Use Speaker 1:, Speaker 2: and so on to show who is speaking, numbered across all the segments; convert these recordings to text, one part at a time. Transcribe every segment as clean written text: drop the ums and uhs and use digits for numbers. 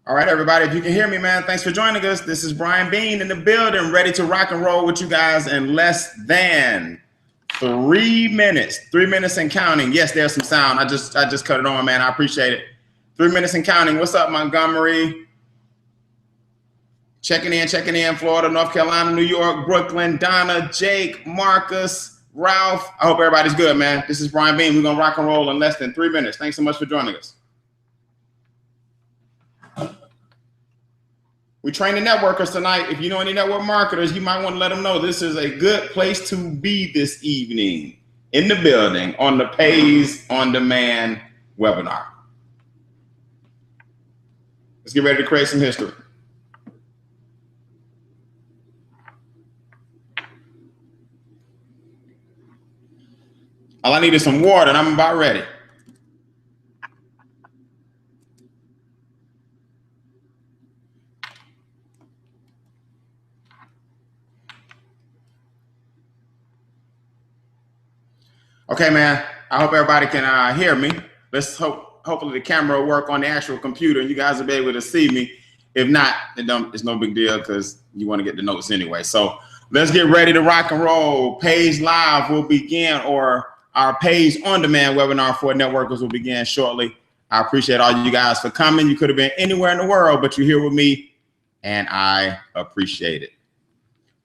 Speaker 1: All right, everybody, if you can hear me, man, thanks for joining us. This is Brian Bean in the building, ready to rock and roll with you guys in less than 3 minutes. 3 minutes and counting. Yes, there's some sound. I just cut it on, man. I appreciate it. 3 minutes and counting. What's up, Montgomery? Checking in, Florida, North Carolina, New York, Brooklyn, Donna, Jake, Marcus, Ralph. I hope everybody's good, man. This is Brian Bean. We're going to rock and roll in less than 3 minutes. Thanks so much for joining us. We train the networkers tonight. If you know any network marketers, you might want to let them know this is a good place to be this evening in the building on the Pays on Demand webinar. Let's get ready to create some history. All I need is some water, and I'm about ready. Okay, man. I hope everybody can hear me. Let's hopefully the camera will work on the actual computer, and you guys will be able to see me. If not, it's no big deal because you want to get the notes anyway. So let's get ready to rock and roll. Pays Live will begin, or our Pays on Demand webinar for networkers will begin shortly. I appreciate all you guys for coming. You could have been anywhere in the world, but you're here with me, and I appreciate it.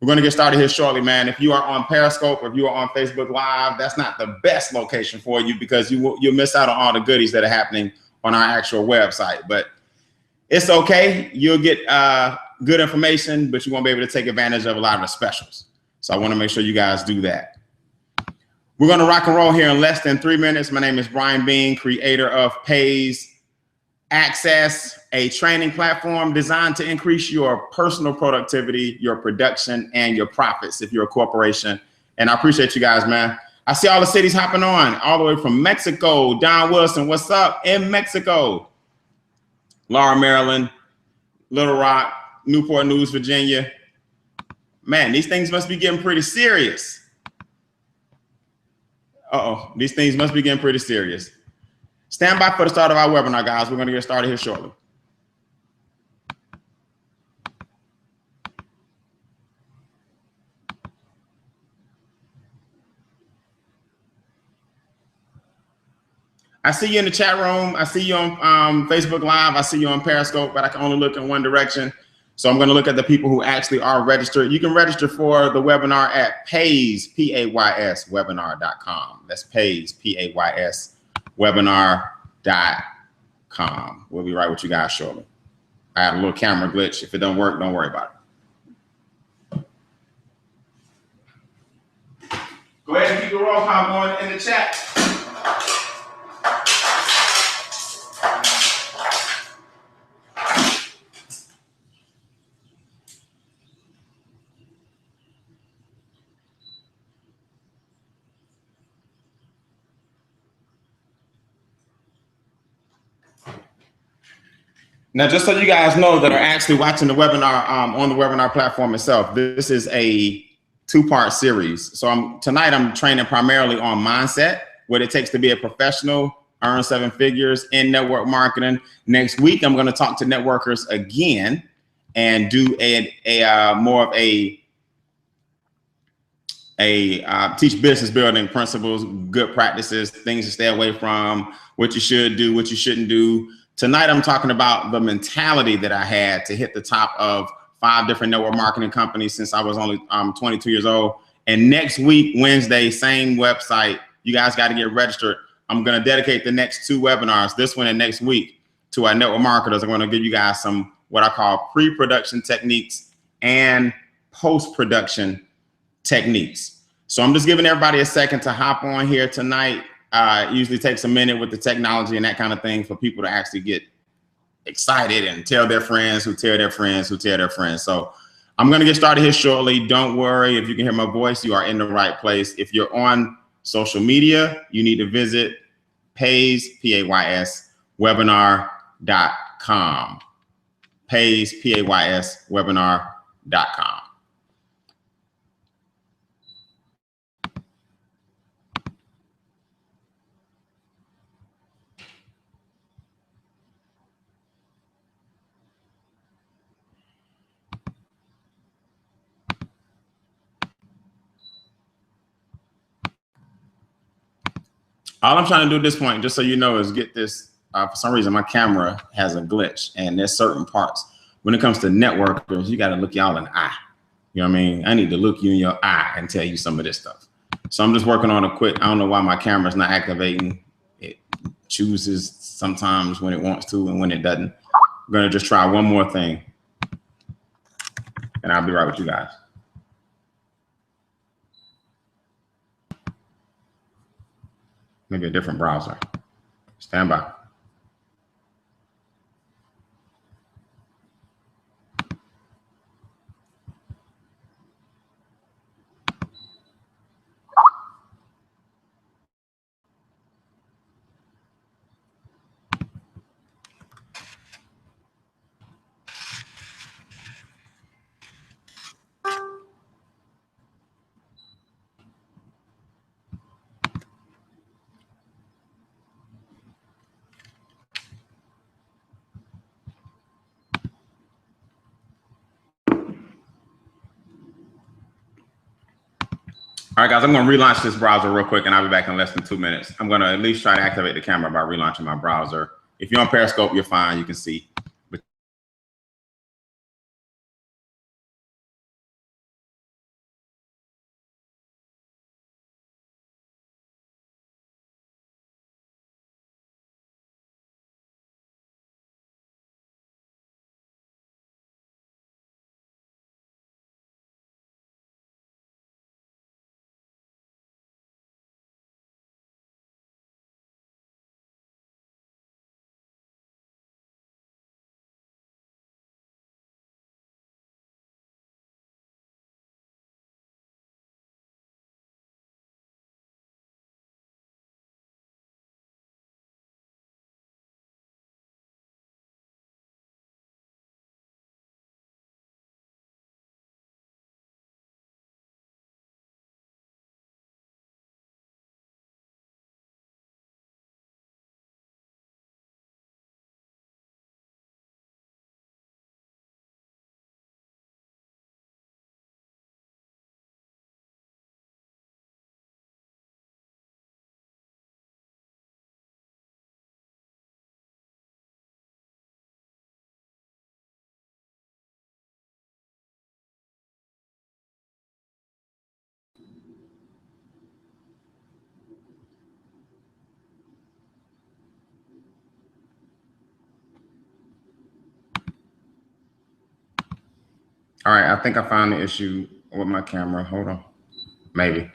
Speaker 1: We're going to get started here shortly, man. If you are on Periscope or if you are on Facebook Live, that's not the best location for you because you'll miss out on all the goodies that are happening on our actual website. But it's okay. You'll get good information, but you won't be able to take advantage of a lot of the specials. So I want to make sure you guys do that. We're going to rock and roll here in less than 3 minutes. My name is Brian Bean, creator of Pays Access, a training platform designed to increase your personal productivity, your production, and your profits if you're a corporation. And I appreciate you guys, man. I see all the cities hopping on, all the way from Mexico. Don Wilson, what's up in Mexico? Laura, Maryland, Little Rock, Newport News, Virginia. Man, these things must be getting pretty serious. These things must be getting pretty serious. Stand by for the start of our webinar, guys. We're going to get started here shortly. I see you in the chat room. I see you on Facebook Live. I see you on Periscope, but I can only look in one direction. So I'm going to look at the people who actually are registered. You can register for the webinar at Pays, P-A-Y-S, webinar.com. That's Pays, P-A-Y-S, webinar.com. We'll be right with you guys shortly. I have a little camera glitch. If it don't work, don't worry about it. Go ahead and keep the roll call going in the chat. Now, just so you guys know that are actually watching the webinar on the webinar platform itself, this is a two-part series. So tonight I'm training primarily on mindset, what it takes to be a professional, earn 7 figures in network marketing. Next week, I'm going to talk to networkers again and do more of a teach business building principles, good practices, things to stay away from, what you should do, what you shouldn't do. Tonight, I'm talking about the mentality that I had to hit the top of 5 different network marketing companies since I was only 22 years old. And next week, Wednesday, same website. You guys got to get registered. I'm going to dedicate the next 2 webinars, this one and next week, to our network marketers. I'm going to give you guys some what I call pre-production techniques and post-production techniques. So I'm just giving everybody a second to hop on here tonight. It usually takes a minute with the technology and that kind of thing for people to actually get excited and tell their friends who tell their friends who tell their friends. So I'm going to get started here shortly. Don't worry. If you can hear my voice, you are in the right place. If you're on social media, you need to visit Pays, P-A-Y-S, webinar.com. Pays, P-A-Y-S, webinar.com. All I'm trying to do at this point, just so you know, is get this. For some reason, my camera has a glitch, and there's certain parts. When it comes to networkers, you got to look y'all in the eye. You know what I mean? I need to look you in your eye and tell you some of this stuff. So I'm just working on a quick. I don't know why my camera's not activating. It chooses sometimes when it wants to and when it doesn't. I'm gonna just try one more thing, and I'll be right with you guys. Maybe a different browser. Stand by. All right, guys, I'm going to relaunch this browser real quick, and I'll be back in less than 2 minutes. I'm going to at least try to activate the camera by relaunching my browser. If you're on Periscope, you're fine. You can see. All right, I think I found the issue with my camera. Hold on. Maybe.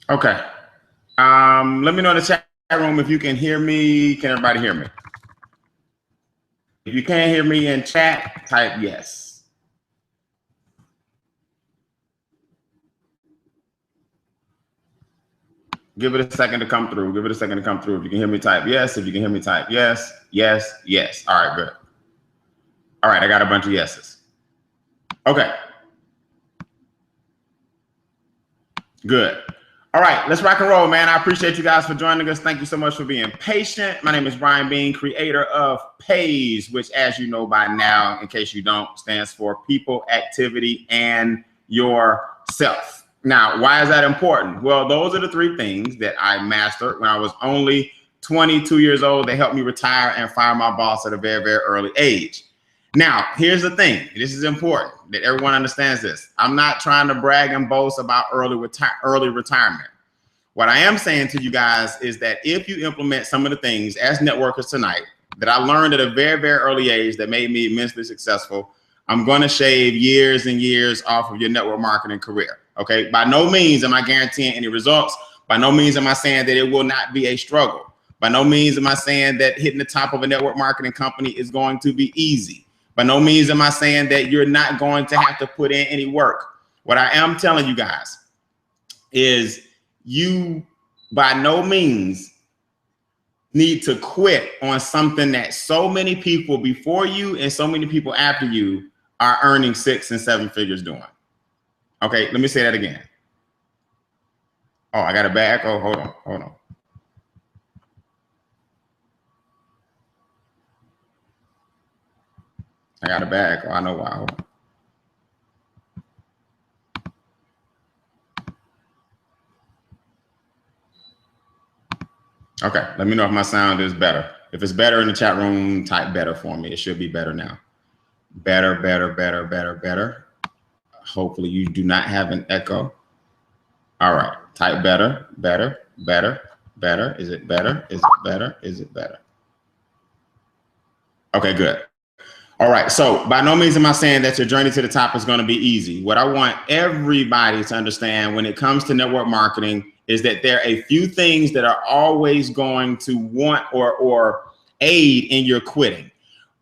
Speaker 1: Okay. Let me know in the chat room if you can hear me. Can everybody hear me? If you can't hear me in chat, type yes. Give it a second to come through. Give it a second to come through. If you can hear me, type yes. If you can hear me, type yes, yes, yes. All right, good. All right, I got a bunch of yeses. Okay. Good. All right, let's rock and roll, man. I appreciate you guys for joining us. Thank you so much for being patient. My name is Brian Bean, creator of PAYS, which, as you know by now, in case you don't, stands for People, Activity, and Yourself. Now, why is that important? Well, those are the three things that I mastered when I was only 22 years old. They helped me retire and fire my boss at a very, very early age. Now, here's the thing. This is important that everyone understands this. I'm not trying to brag and boast about early retirement. What I am saying to you guys is that if you implement some of the things as networkers tonight that I learned at a very, very early age that made me immensely successful, I'm going to shave years and years off of your network marketing career. Okay. By no means am I guaranteeing any results. By no means am I saying that it will not be a struggle. By no means am I saying that hitting the top of a network marketing company is going to be easy. By no means am I saying that you're not going to have to put in any work. What I am telling you guys is you by no means need to quit on something that so many people before you and so many people after you are earning 6 and 7 figures doing. Okay, let me say that again. Oh, I got a bad echo. Hold on. I got a bad echo. I know why. Hold on. Okay, let me know if my sound is better. If it's better in the chat room, type better for me. It should be better now. Better. Hopefully you do not have an echo. All right, type better. Is it better? Okay, good. All right, so by no means am I saying that your journey to the top is going to be easy. What I want everybody to understand when it comes to network marketing is that there are a few things that are always going to want or aid in your quitting.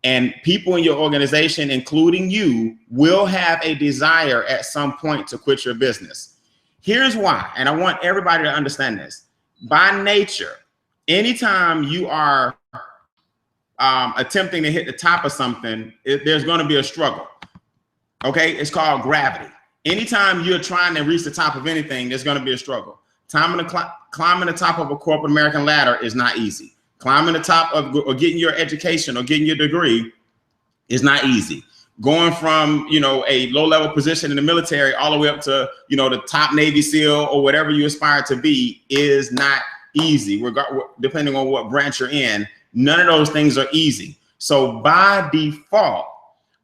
Speaker 1: And people in your organization, including you, will have a desire at some point to quit your business. Here's why, and I want everybody to understand this. By nature, anytime you are attempting to hit the top of something, there's going to be a struggle. Okay, it's called gravity. Anytime you're trying to reach the top of anything, there's going to be a struggle. Climbing the top of a corporate American ladder is not easy. Climbing the top of or getting your education or getting your degree is not easy. Going from, a low-level position in the military all the way up to, the top Navy SEAL or whatever you aspire to be is not easy, depending on what branch you're in. None of those things are easy. So by default,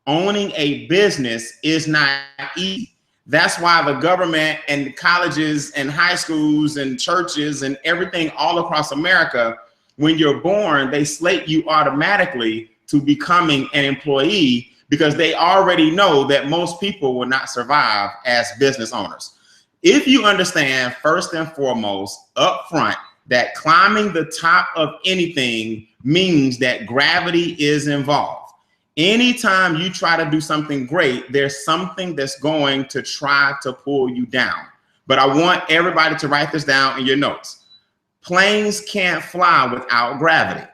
Speaker 1: owning a business is not easy. That's why the government and colleges and high schools and churches and everything all across America, when you're born, they slate you automatically to becoming an employee because they already know that most people will not survive as business owners. If you understand first and foremost up front that climbing the top of anything means that gravity is involved. Anytime you try to do something great, there's something that's going to try to pull you down. But I want everybody to write this down in your notes. Planes can't fly without gravity.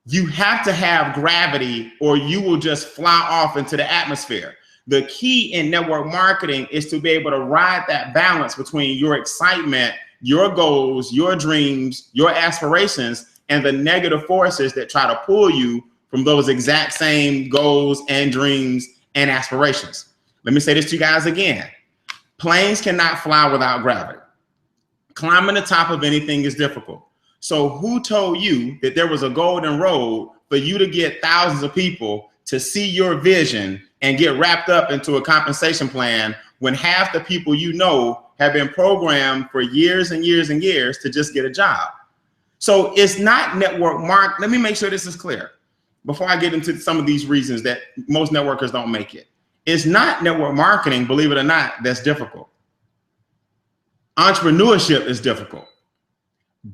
Speaker 1: You have to have gravity or you will just fly off into the atmosphere. The key in network marketing is to be able to ride that balance between your excitement, your goals, your dreams, your aspirations, and the negative forces that try to pull you from those exact same goals and dreams and aspirations. Let me say this to you guys again. Planes cannot fly without gravity. Climbing the top of anything is difficult. So who told you that there was a golden road for you to get thousands of people to see your vision and get wrapped up into a compensation plan when half the people you know have been programmed for years and years and years to just get a job? So it's not network marketing. Let me make sure this is clear before I get into some of these reasons that most networkers don't make it. It's not network marketing, believe it or not, that's difficult. Entrepreneurship is difficult.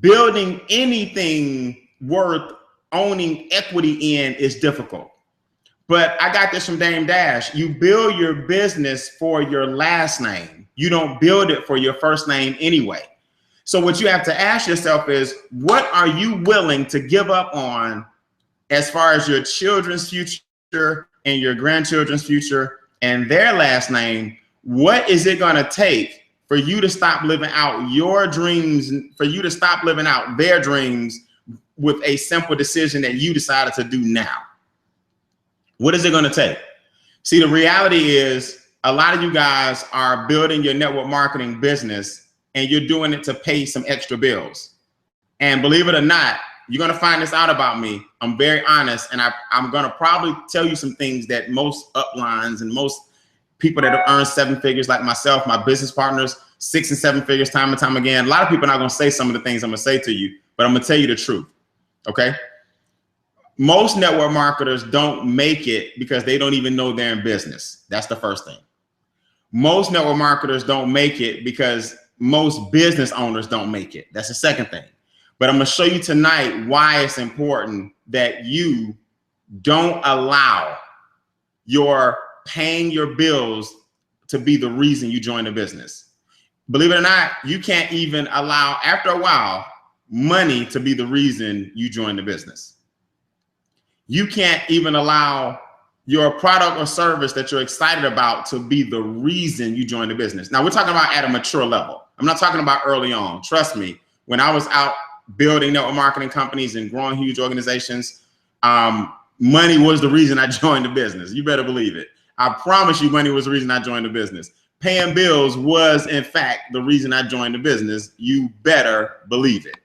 Speaker 1: Building anything worth owning equity in is difficult. But I got this from Dame Dash. You build your business for your last name. You don't build it for your first name anyway. So what you have to ask yourself is, what are you willing to give up on as far as your children's future and your grandchildren's future and their last name? What is it going to take for you to stop living out your dreams, for you to stop living out their dreams with a simple decision that you decided to do now? What is it going to take? See, the reality is a lot of you guys are building your network marketing business and you're doing it to pay some extra bills. And believe it or not, you're going to find this out about me. I'm very honest, and I'm going to probably tell you some things that most uplines and most people that have earned 7 figures like myself, my business partners, 6 and 7 figures time and time again. A lot of people are not going to say some of the things I'm going to say to you, but I'm going to tell you the truth, okay? Most network marketers don't make it because they don't even know they're in business. That's the first thing. Most network marketers don't make it because most business owners don't make it. That's the second thing. But I'm going to show you tonight why it's important that you don't allow your paying your bills to be the reason you join the business. Believe it or not, you can't even allow, after a while, money to be the reason you join the business. You can't even allow your product or service that you're excited about to be the reason you join the business. Now, we're talking about at a mature level. I'm not talking about early on. Trust me, when I was out building network marketing companies and growing huge organizations, money was the reason I joined the business. You better believe it. I promise you, money was the reason I joined the business. Paying bills was, in fact, the reason I joined the business. You better believe it.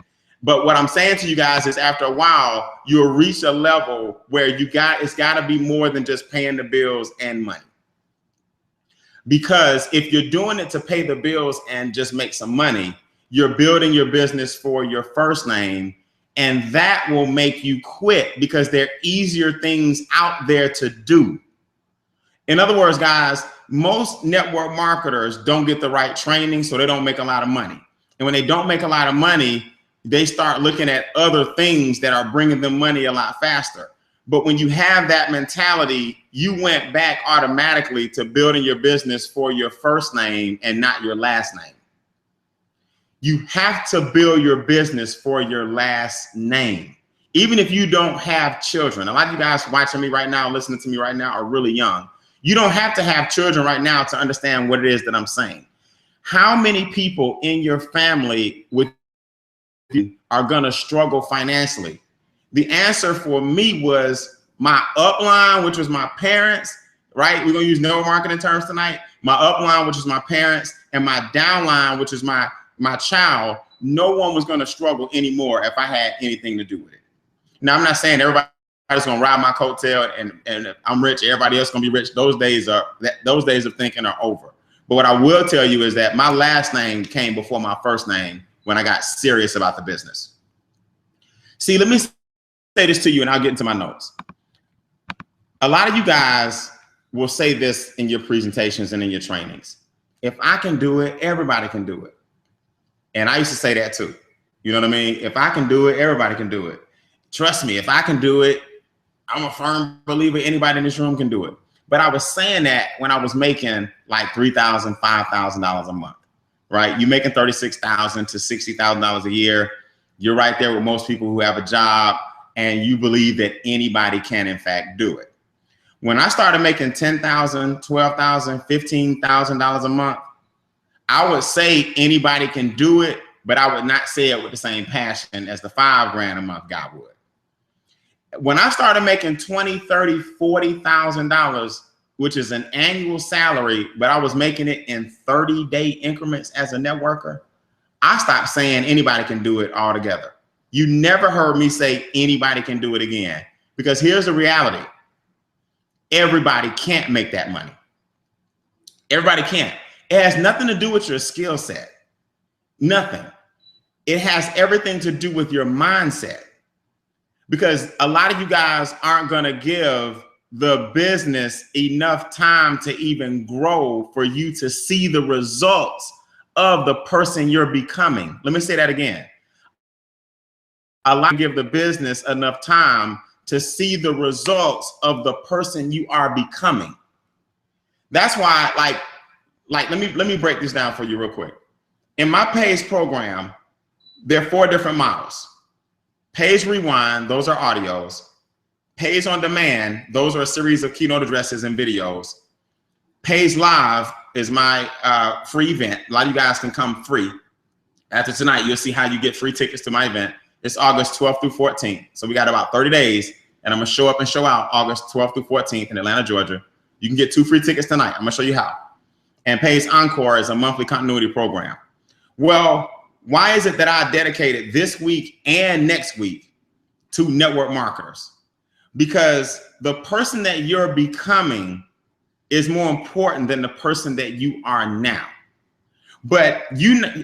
Speaker 1: But what I'm saying to you guys is, after a while, you'll reach a level where it's got to be more than just paying the bills and money. Because if you're doing it to pay the bills and just make some money, you're building your business for your first name, and that will make you quit because there are easier things out there to do. In other words, guys, most network marketers don't get the right training, so they don't make a lot of money. And when they don't make a lot of money, they start looking at other things that are bringing them money a lot faster. But when you have that mentality, you went back automatically to building your business for your first name and not your last name. You have to build your business for your last name. Even if you don't have children. A lot of you guys watching me right now, listening to me right now, are really young. You don't have to have children right now to understand what it is that I'm saying. How many people in your family with you are going to struggle financially? The answer for me was my upline, which was my parents, right? We're going to use network marketing terms tonight. My upline, which is my parents, and my downline, which is my child. No one was going to struggle anymore if I had anything to do with it. Now, I'm not saying everybody's going to ride my coattail and if I'm rich, everybody else is going to be rich. Those days of thinking are over. But what I will tell you is that my last name came before my first name when I got serious about the business. See, let me say this to you and I'll get into my notes. A lot of you guys will say this in your presentations and in your trainings. If I can do it, everybody can do it. And I used to say that too. You know what I mean? If I can do it, everybody can do it. Trust me, if I can do it, I'm a firm believer anybody in this room can do it. But I was saying that when I was making like $3,000, $5,000 a month, right? You're making $36,000 to $60,000 a year. You're right there with most people who have a job, and you believe that anybody can, in fact, do it. When I started making $10,000, $12,000, $15,000 a month, I would say anybody can do it, but I would not say it with the same passion as the $5,000 a month guy would. When I started making $20,000, $30,000, $40,000, which is an annual salary, but I was making it in 30-day increments as a networker, I stopped saying anybody can do it altogether. You never heard me say anybody can do it again, because here's the reality. Everybody can't make that money. Everybody can't. It has nothing to do with your skill set. Nothing. It has everything to do with your mindset. Because a lot of you guys aren't going to give the business enough time to even grow for you to see the results of the person you're becoming. Let me say that again. Allow give the business enough time to see the results of the person you are becoming. That's why, let me break this down for you real quick. In my Page program, there are 4 different models. Page Rewind, those are audios. Page On Demand, those are a series of keynote addresses and videos. Page Live is my free event. A lot of you guys can come free. After tonight, you'll see how you get free tickets to my event. It's August 12th through 14th. So we got about 30 days, and I'm gonna show up and show out August 12th through 14th in Atlanta, Georgia. You can get 2 free tickets tonight. I'm gonna show you how. And Page Encore is a monthly continuity program. Well, why is it that I dedicated this week and next week to network marketers? Because the person that you're becoming is more important than the person that you are now. But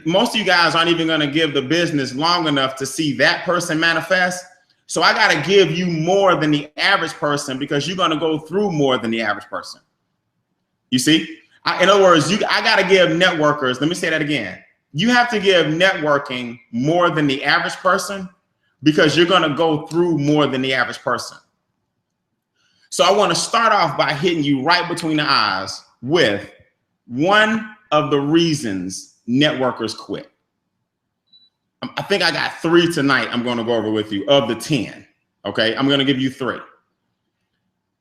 Speaker 1: most of you guys aren't even going to give the business long enough to see that person manifest. So I got to give you more than the average person, because you're going to go through more than the average person. You see? In other words, I got to give networkers, let me say that again. You have to give networking more than the average person, because you're going to go through more than the average person. So I want to start off by hitting you right between the eyes with one of the reasons networkers quit. I think I got 3 tonight I'm going to go over with you of the 10. Okay, I'm going to give you 3.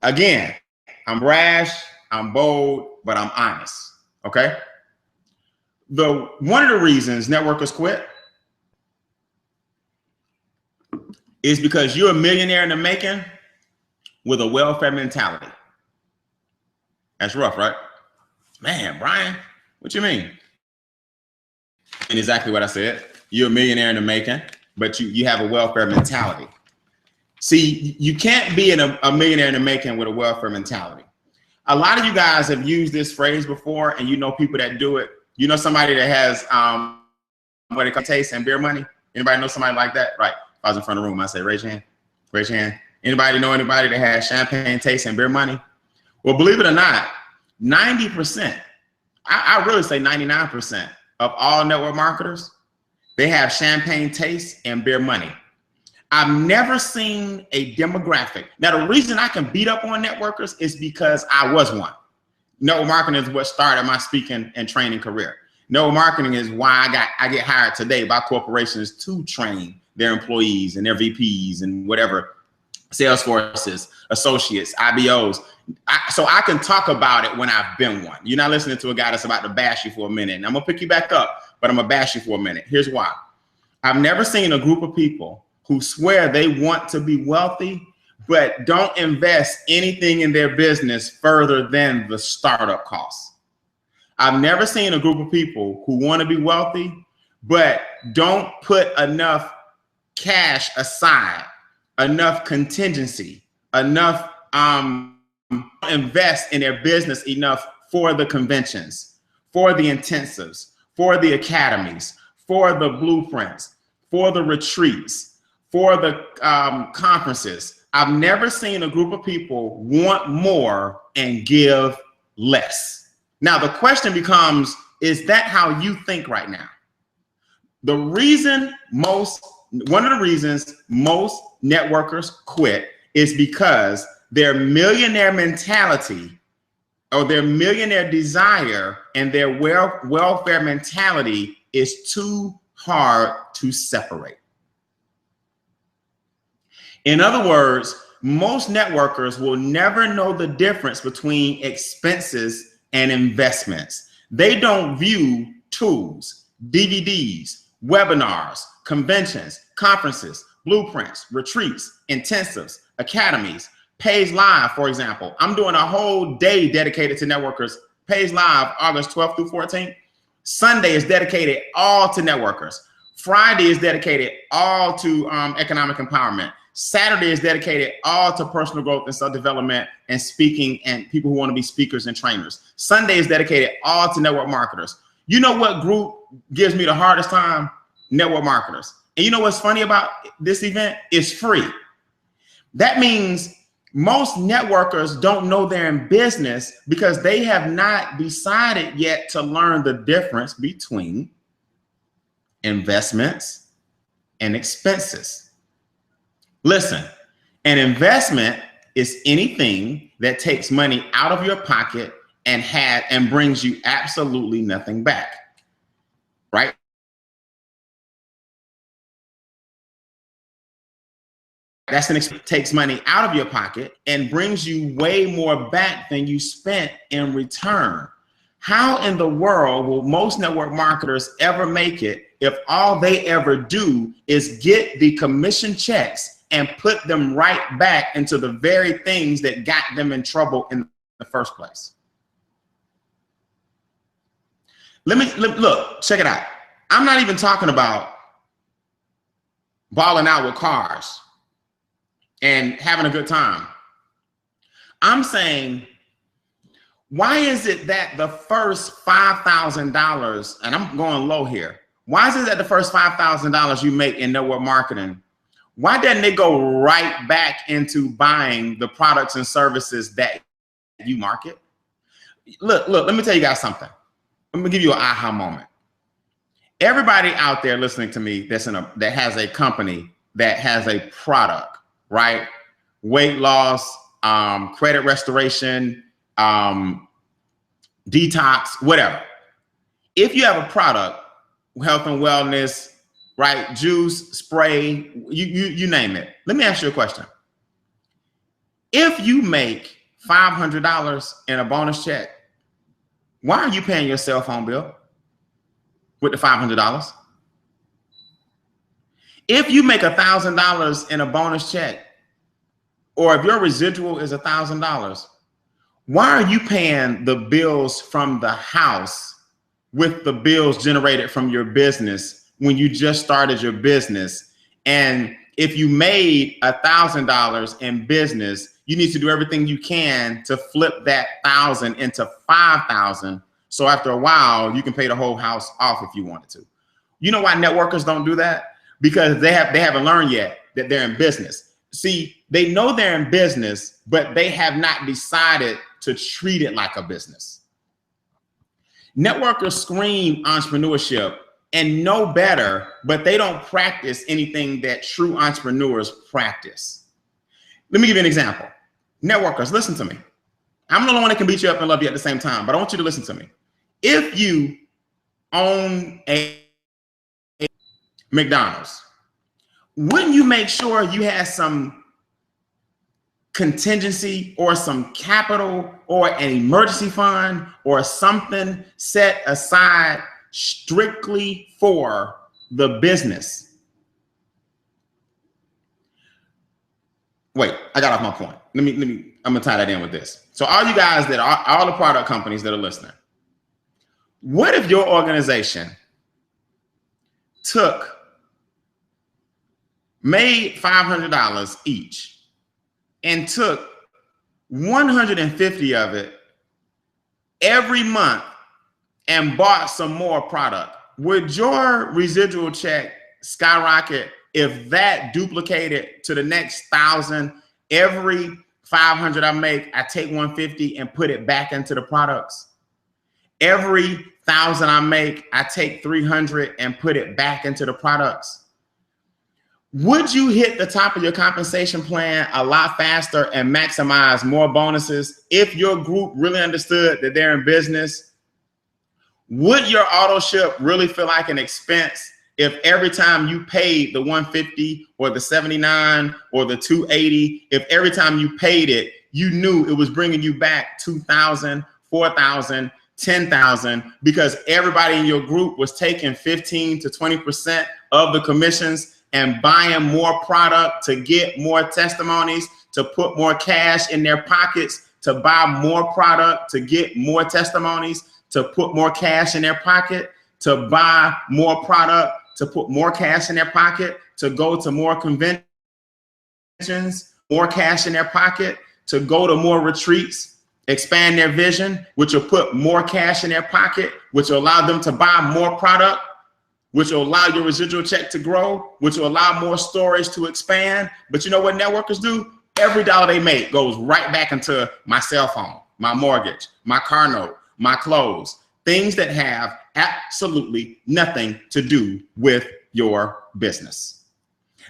Speaker 1: Again, I'm rash, I'm bold, but I'm honest. Okay. One of the reasons networkers quit is because you're a millionaire in the making with a welfare mentality. That's rough, right? Man, Brian, what you mean? And exactly what I said. You're a millionaire in the making, but you have a welfare mentality. See, you can't be a millionaire in the making with a welfare mentality. A lot of you guys have used this phrase before, and you know people that do it. You know somebody that has what they call taste and beer money? Anybody know somebody like that? Right. If I was in front of the room, I'd say, raise your hand. Raise your hand. Anybody know anybody that has champagne taste and beer money? Well, believe it or not, 90%, I really say 99% of all network marketers, they have champagne taste and beer money. I've never seen a demographic. Now, the reason I can beat up on networkers is because I was one. Network marketing is what started my speaking and training career. Network marketing is why I get hired today by corporations to train their employees and their VPs and whatever, sales forces, associates, IBOs. So I can talk about it when I've been one. You're not listening to a guy that's about to bash you for a minute. And I'm gonna pick you back up, but I'm gonna bash you for a minute. Here's why. I've never seen a group of people who swear they want to be wealthy, but don't invest anything in their business further than the startup costs. I've never seen a group of people who want to be wealthy, but don't put enough cash aside, enough contingency, enough invest in their business enough for the conventions, for the intensives, for the academies, for the blueprints, for the retreats, for the conferences. I've never seen a group of people want more and give less. Now, the question becomes, is that how you think right now? One of the reasons most networkers quit is because their millionaire mentality or their millionaire desire and their welfare mentality is too hard to separate. In other words, most networkers will never know the difference between expenses and investments. They don't view tools, DVDs, webinars, conventions, conferences, blueprints, retreats, intensives, academies, Page Live, for example. I'm doing a whole day dedicated to networkers. Page Live, August 12th through 14th. Sunday is dedicated all to networkers. Friday is dedicated all to economic empowerment. Saturday is dedicated all to personal growth and self-development and speaking and people who want to be speakers and trainers. Sunday is dedicated all to network marketers. You know what group gives me the hardest time? Network marketers. And you know what's funny about this event? It's free. That means Most networkers don't know they're in business because they have not decided yet to learn the difference between investments and expenses. Listen, an investment is anything that takes money out of your pocket and brings you absolutely nothing back, right? Takes money out of your pocket and brings you way more back than you spent in return. How in the world will most network marketers ever make it if all they ever do is get the commission checks and put them right back into the very things that got them in trouble in the first place? Look, check it out. I'm not even talking about balling out with cars and having a good time. I'm saying, why is it that the first $5,000, and I'm going low here, why is it that the first $5,000 you make in network marketing, why doesn't it go right back into buying the products and services that you market? Look, let me tell you guys something. I'm gonna give you an aha moment. Everybody out there listening to me that has a company that has a product, right? Weight loss, credit restoration, detox, whatever. If you have a product, health and wellness, right? Juice, spray, you name it. Let me ask you a question. If you make $500 in a bonus check, why are you paying your cell phone bill with the $500? If you make $1,000 in a bonus check, or if your residual is $1,000, why are you paying the bills from the house with the bills generated from your business when you just started your business? And if you made $1,000 in business, you need to do everything you can to flip that 1,000 into 5,000. So after a while, you can pay the whole house off if you wanted to. You know why networkers don't do that? Because they haven't learned yet that they're in business. See, they know they're in business, but they have not decided to treat it like a business. Networkers scream entrepreneurship and know better, but they don't practice anything that true entrepreneurs practice. Let me give you an example. Networkers, listen to me. I'm the only one that can beat you up and love you at the same time, but I want you to listen to me. If you own a McDonald's, wouldn't you make sure you had some contingency or some capital or an emergency fund or something set aside strictly for the business? Wait, I got off my point. I'm gonna tie that in with this. So all you guys that are, all the product companies that are listening, what if your organization made $500 each and took 150 of it every month and bought some more product? Would your residual check skyrocket if that duplicated to the next 1,000? Every 500 I make, I take 150 and put it back into the products. Every 1,000 I make, I take 300 and put it back into the products. Would you hit the top of your compensation plan a lot faster and maximize more bonuses if your group really understood that they're in business? Would your auto ship really feel like an expense if every time you paid the 150 or the 79 or the 280, if every time you paid it, you knew it was bringing you back 2,000, 4,000, 10,000, because everybody in your group was taking 15 to 20% of the commissions and buying more product to get more testimonies, to put more cash in their pockets, to buy more product, to get more testimonies, to put more cash in their pocket, to buy more product, to put more cash in their pocket, to go to more conventions, more cash in their pocket, to go to more retreats, expand their vision, which will put more cash in their pocket, which will allow them to buy more product, which will allow your residual check to grow, which will allow more stories to expand. But you know what networkers do? Every dollar they make goes right back into my cell phone, my mortgage, my car note, my clothes, things that have absolutely nothing to do with your business.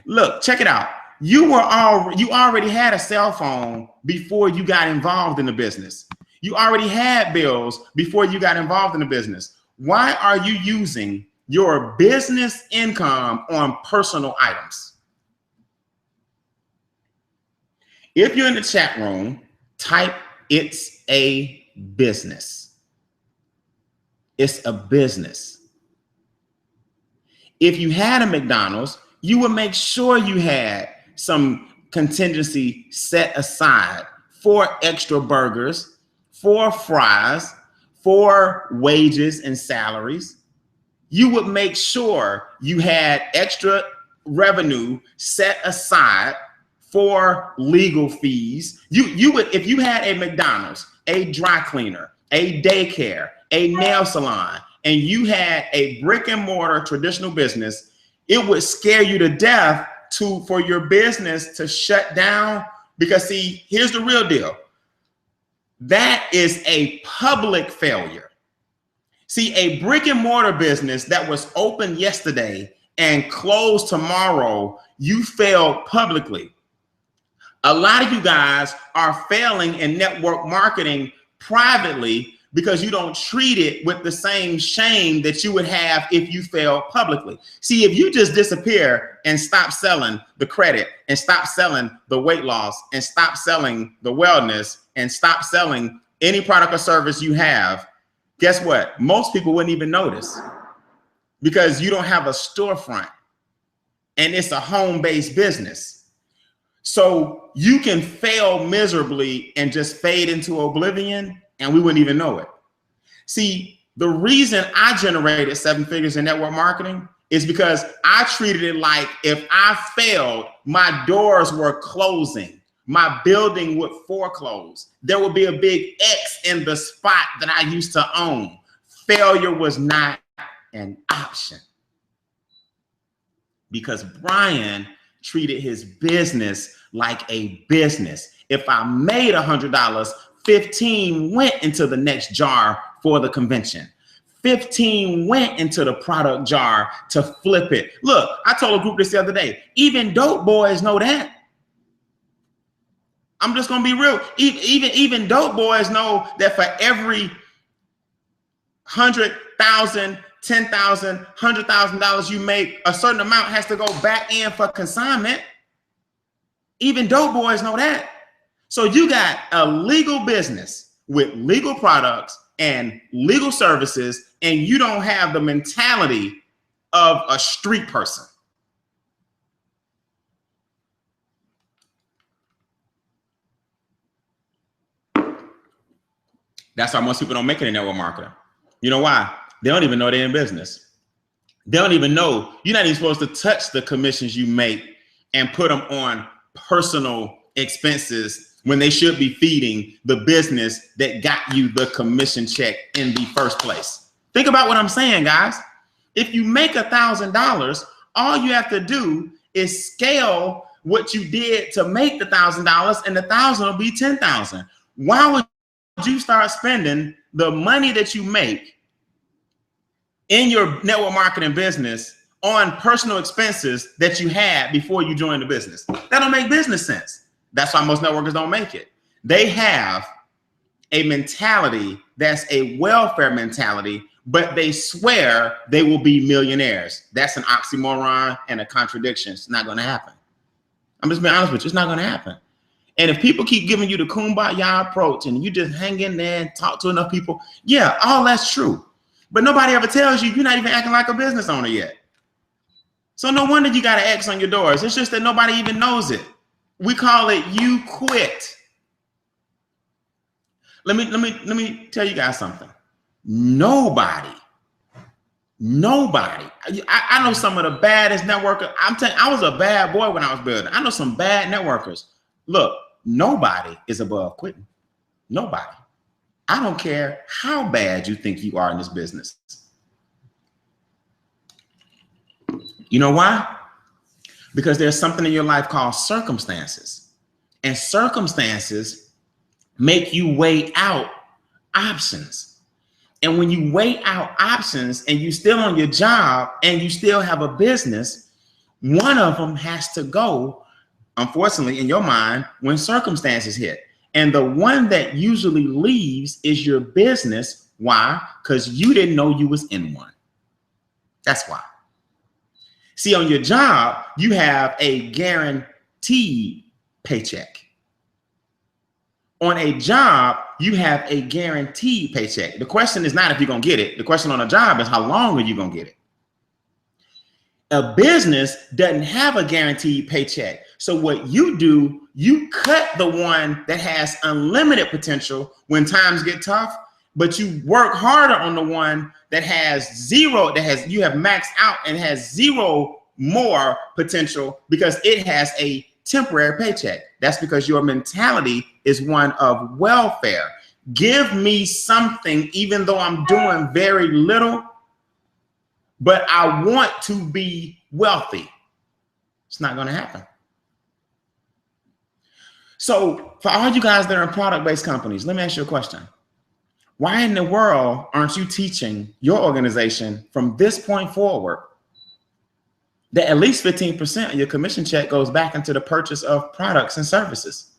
Speaker 1: Look, check it out. You already had a cell phone before you got involved in the business. You already had bills before you got involved in the business. Why are you using your business income on personal items? If you're in the chat room, type "it's a business." It's a business. If you had a McDonald's, you would make sure you had some contingency set aside for extra burgers, for fries, for wages and salaries. You would make sure you had extra revenue set aside for legal fees. You would, if you had a McDonald's, a dry cleaner, a daycare, a nail salon, and you had a brick and mortar traditional business, it would scare you to death for your business to shut down. Because see, here's the real deal. That is a public failure. See, a brick and mortar business that was open yesterday and closed tomorrow, you failed publicly. A lot of you guys are failing in network marketing privately because you don't treat it with the same shame that you would have if you failed publicly. See, if you just disappear and stop selling the credit and stop selling the weight loss and stop selling the wellness and stop selling any product or service you have, guess what? Most people wouldn't even notice because you don't have a storefront and it's a home-based business. So you can fail miserably and just fade into oblivion and we wouldn't even know it. See, the reason I generated 7 figures in network marketing is because I treated it like if I failed, my doors were closing, my building would foreclose. There would be a big X in the spot that I used to own. Failure was not an option because Brian treated his business like a business. If I made $100, 15 went into the next jar for the convention. 15 went into the product jar to flip it. Look, I told a group this the other day. Even dope boys know that. I'm just gonna be real. Even dope boys know that for every 100,000, 10,000, $100,000 you make, a certain amount has to go back in for consignment. Even dope boys know that. So you got a legal business with legal products and legal services, and you don't have the mentality of a street person. That's why most people don't make it in network marketing. You know why? They don't even know they're in business. They don't even know you're not even supposed to touch the commissions you make and put them on personal expenses when they should be feeding the business that got you the commission check in the first place. Think about what I'm saying, guys. If you make $1,000, all you have to do is scale what you did to make the $1,000, and the 1,000 will be 10,000. Why would you start spending the money that you make in your network marketing business on personal expenses that you had before you joined the business? That don't make business sense. That's why most networkers don't make it. They have a mentality that's a welfare mentality, but they swear they will be millionaires. That's an oxymoron and a contradiction. It's not going to happen. I'm just being honest with you. It's not going to happen. And if people keep giving you the kumbaya approach and you just hang in there and talk to enough people, yeah, all that's true. But nobody ever tells you you're not even acting like a business owner yet. So no wonder you got an X on your doors. It's just that nobody even knows it. We call it you quit. Let me tell you guys something. Nobody. I know some of the baddest networkers. I'm telling you, I was a bad boy when I was building. I know some bad networkers. Look, nobody is above quitting. Nobody. I don't care how bad you think you are in this business. You know why? Because there's something in your life called circumstances. And circumstances make you weigh out options. And when you weigh out options and you still on your job and you still have a business, one of them has to go, unfortunately, in your mind, when circumstances hit. And the one that usually leaves is your business. Why? Because you didn't know you was in one. That's why. See, on your job, you have a guaranteed paycheck. On a job, you have a guaranteed paycheck. The question is not if you're going to get it. The question on a job is how long are you going to get it? A business doesn't have a guaranteed paycheck. So what you do, you cut the one that has unlimited potential when times get tough, but you work harder on the one that has zero, you have maxed out and has zero more potential because it has a temporary paycheck. That's because your mentality is one of welfare. Give me something, even though I'm doing very little, but I want to be wealthy. It's not going to happen. So for all you guys that are in product-based companies, let me ask you a question. Why in the world aren't you teaching your organization from this point forward that at least 15% of your commission check goes back into the purchase of products and services?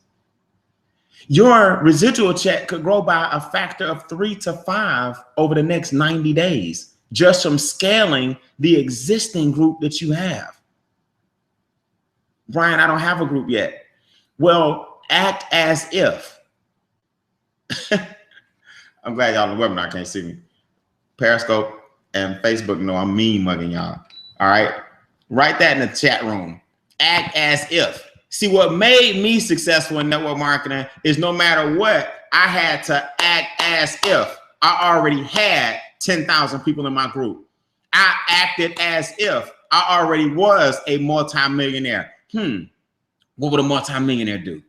Speaker 1: Your residual check could grow by a factor of 3 to 5 over the next 90 days, just from scaling the existing group that you have. Brian, I don't have a group yet. Well, act as if. I'm glad y'all in the webinar can't see me. Periscope and Facebook know I'm mean mugging y'all. All right. Write that in the chat room. Act as if. See, what made me successful in network marketing is no matter what, I had to act as if I already had 10,000 people in my group. I acted as if I already was a multimillionaire. What would a multimillionaire do?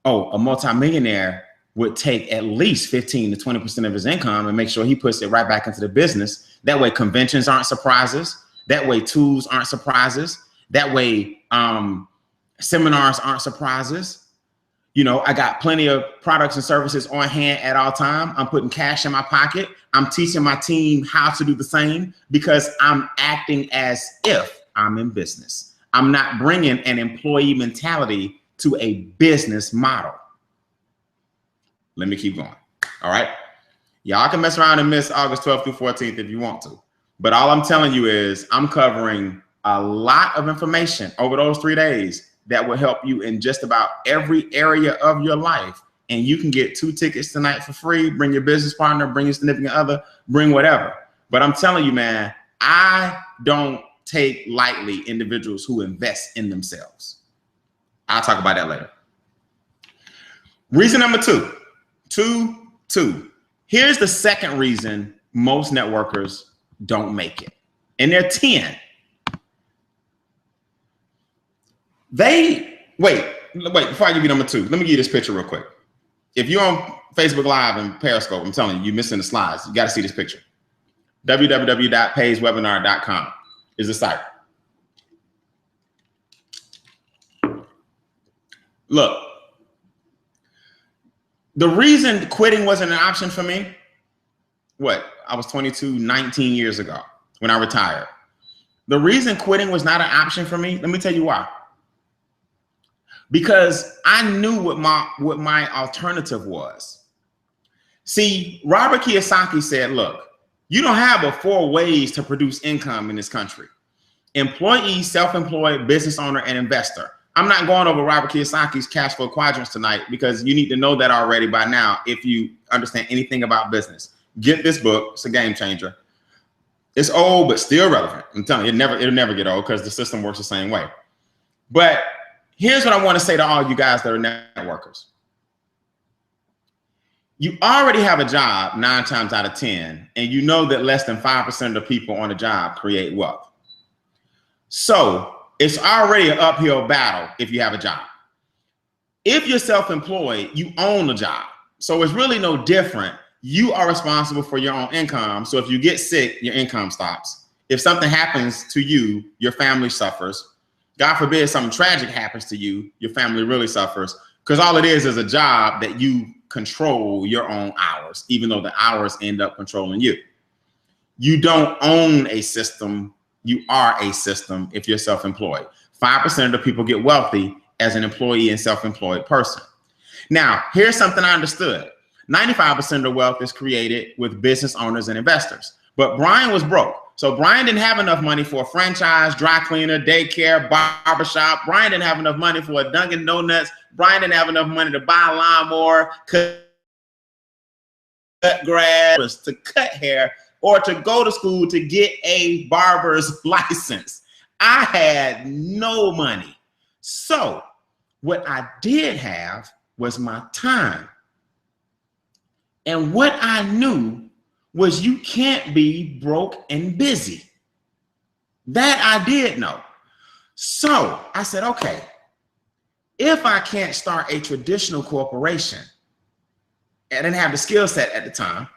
Speaker 1: Oh, a multimillionaire would take at least 15 to 20% of his income and make sure he puts it right back into the business. That way conventions aren't surprises. That way tools aren't surprises. That way seminars aren't surprises. You know, I got plenty of products and services on hand at all time. I'm putting cash in my pocket. I'm teaching my team how to do the same because I'm acting as if I'm in business. I'm not bringing an employee mentality to a business model. Let me keep going. All right. Y'all can mess around and miss August 12th through 14th if you want to. But all I'm telling you is I'm covering a lot of information over those 3 days that will help you in just about every area of your life. And you can get 2 tickets tonight for free. Bring your business partner, bring your significant other, bring whatever. But I'm telling you, man, I don't take lightly individuals who invest in themselves. I'll talk about that later. Reason number 2. Here's the second reason most networkers don't make it. And they're 10. Wait, before I give you number 2, let me give you this picture real quick. If you're on Facebook Live and Periscope, I'm telling you, you're missing the slides. You got to see this picture. www.pagewebinar.com is the site. Look, the reason quitting wasn't an option for me, I was 22, 19 years ago when I retired. The reason quitting was not an option for me, let me tell you why. Because I knew what my alternative was. See, Robert Kiyosaki said, look, you don't have but 4 ways to produce income in this country. Employee, self-employed, business owner, and investor. I'm not going over Robert Kiyosaki's cash flow quadrants tonight because you need to know that already by now if you understand anything about business. Get this book. It's a game changer. It's old, but still relevant. I'm telling you, it'll never get old because the system works the same way. But here's what I want to say to all you guys that are networkers. You already have a job 9 times out of 10, and you know that less than 5% of the people on the job create wealth. So it's already an uphill battle if you have a job. If you're self-employed, you own a job. So it's really no different. You are responsible for your own income. So if you get sick, your income stops. If something happens to you, your family suffers. God forbid something tragic happens to you, your family really suffers, because all it is a job that you control your own hours, even though the hours end up controlling you. You don't own a system. You are a system if you're self-employed. 5% of the people get wealthy as an employee and self-employed person. Now, here's something I understood. 95% of the wealth is created with business owners and investors. But Brian was broke. So Brian didn't have enough money for a franchise, dry cleaner, daycare, barbershop. Brian didn't have enough money for a Dunkin' Donuts. Brian didn't have enough money to buy a lawnmower, cut grass, to cut hair, or to go to school to get a barber's license. I had no money. So what I did have was my time. And what I knew was you can't be broke and busy. That I did know. So I said, okay, if I can't start a traditional corporation, I didn't have the skill set at the time.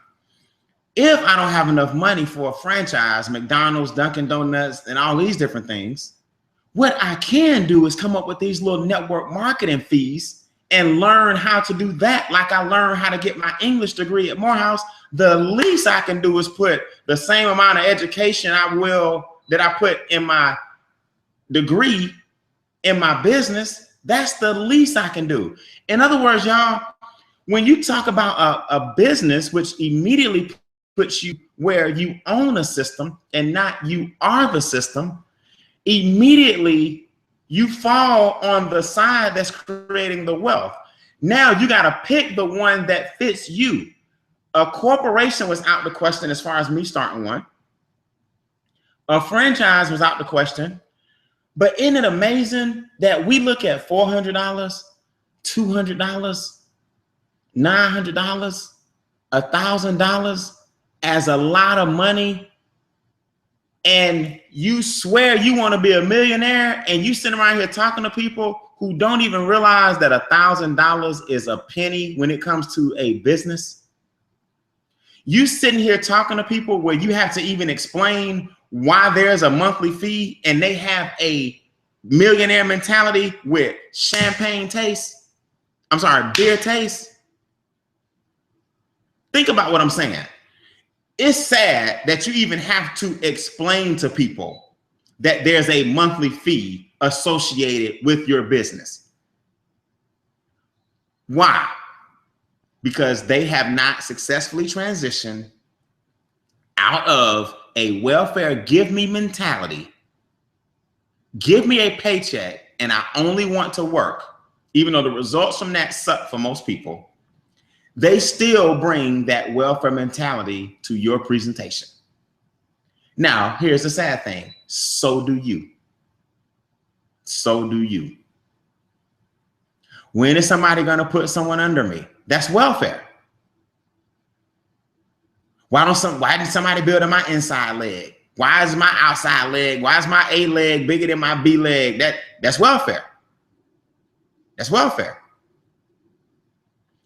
Speaker 1: If I don't have enough money for a franchise, McDonald's, Dunkin' Donuts, and all these different things, what I can do is come up with these little network marketing fees and learn how to do that. Like I learned how to get my English degree at Morehouse. The least I can do is put the same amount of education that I put in my degree in my business. That's the least I can do. In other words, y'all, when you talk about a business, which immediately puts you where you own a system and not you are the system, immediately you fall on the side that's creating the wealth. Now you got to pick the one that fits you. A corporation was out the question as far as me starting one. A franchise was out the question. But isn't it amazing that we look at $400, $200, $900, $1,000 as a lot of money, and you swear you want to be a millionaire, and you sit around here talking to people who don't even realize that $1,000 is a penny when it comes to a business? You sitting here talking to people where you have to even explain why there's a monthly fee, and they have a millionaire mentality with champagne taste. I'm sorry, beer taste. Think about what I'm saying. It's sad that you even have to explain to people that there's a monthly fee associated with your business. Why? Because they have not successfully transitioned out of a welfare give me mentality. Give me a paycheck and I only want to work, even though the results from that suck for most people. They still bring that welfare mentality to your presentation. Now, here's the sad thing. So do you. So do you. When is somebody going to put someone under me? That's welfare. Why did somebody build on my inside leg? Why is my outside leg? Why is my A leg bigger than my B leg? That's welfare. That's welfare.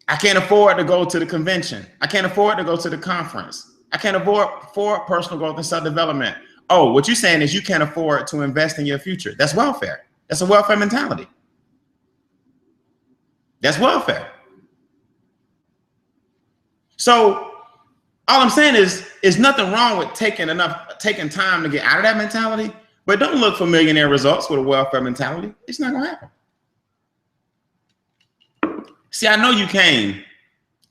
Speaker 1: I can't afford to go to the convention. I can't afford to go to the conference. I can't afford personal growth and self-development. Oh, what you're saying is you can't afford to invest in your future. That's welfare. That's a welfare mentality. That's welfare. So all I'm saying is nothing wrong with taking time to get out of that mentality, but don't look for millionaire results with a welfare mentality. It's not gonna happen. See, I know you came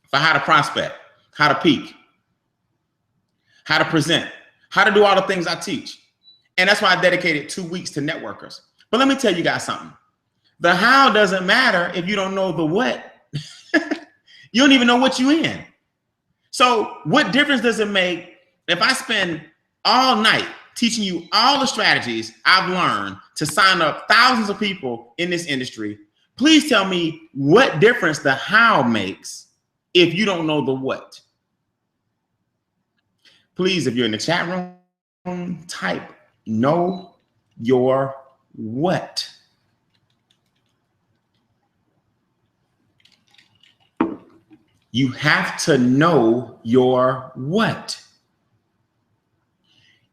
Speaker 1: for how to prospect, how to peak, how to present, how to do all the things I teach. And that's why I dedicated 2 weeks to networkers. But let me tell you guys something. The how doesn't matter if you don't know the what. You don't even know what you're in. So what difference does it make if I spend all night teaching you all the strategies I've learned to sign up thousands of people in this industry? Please tell me what difference the how makes if you don't know the what. Please, if you're in the chat room, type know your what. You have to know your what.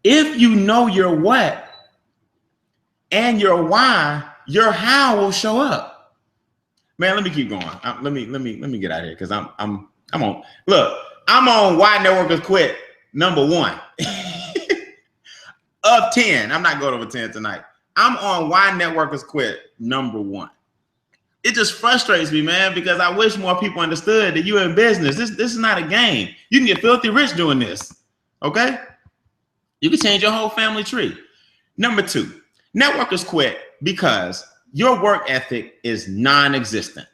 Speaker 1: If you know your what, and your why, your how will show up. Man, let me keep going. Let me get out of here because I'm on. Look, I'm on Why Networkers Quit #1 of 10. I'm not going over 10 tonight. I'm on Why Networkers Quit #1. It just frustrates me, man, because I wish more people understood that you're in business. This is not a game. You can get filthy rich doing this. Okay? You can change your whole family tree. #2, networkers quit because your work ethic is non-existent.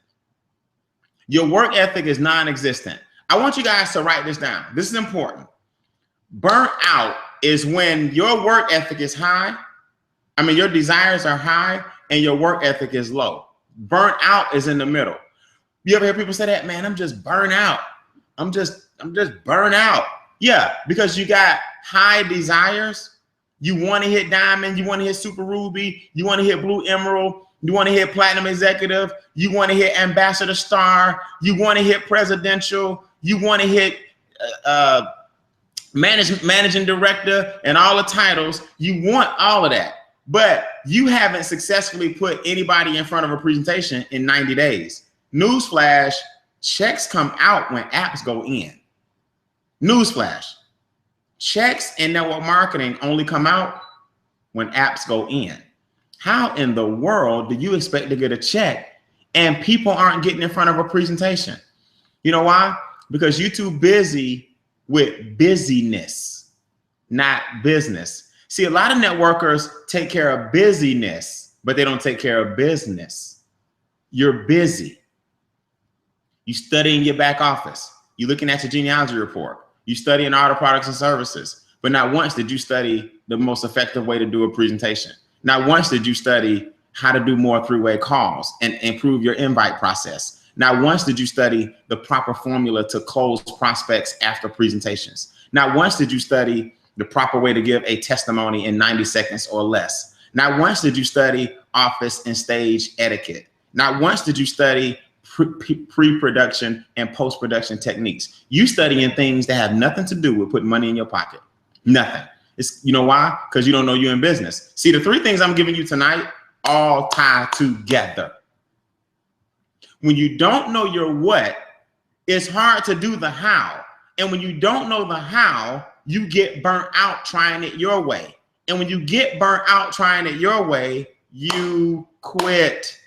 Speaker 1: Your work ethic is non-existent. I want you guys to write this down. This is important. Burnt out is when your work ethic is high. I mean, your desires are high and your work ethic is low. Burnt out is in the middle. You ever hear people say that? Man, I'm just burnt out. I'm just burnt out. Yeah, because you got high desires. You want to hit diamond. You want to hit super ruby. You want to hit blue emerald. You want to hit platinum executive. You want to hit ambassador star. You want to hit presidential. You want to hit managing director and all the titles. You want all of that. But you haven't successfully put anybody in front of a presentation in 90 days. Newsflash, checks come out when apps go in. Newsflash, checks in network marketing only come out when apps go in. How in the world do you expect to get a check and people aren't getting in front of a presentation? You know why? Because you're too busy with busyness, not business. See, a lot of networkers take care of busyness, but they don't take care of business. You're busy. You studying your back office. You're looking at your genealogy report. You studying all the products and services. But not once did you study the most effective way to do a presentation. Not once did you study how to do more three-way calls and improve your invite process. Not once did you study the proper formula to close prospects after presentations. Not once did you study the proper way to give a testimony in 90 seconds or less. Not once did you study office and stage etiquette. Not once did you study pre-production and post-production techniques. You studying things that have nothing to do with putting money in your pocket. Nothing. It's, you know why? Because you don't know you're in business. See, the 3 things I'm giving you tonight all tie together. When you don't know your what, it's hard to do the how. And when you don't know the how, you get burnt out trying it your way. And when you get burnt out trying it your way, you quit.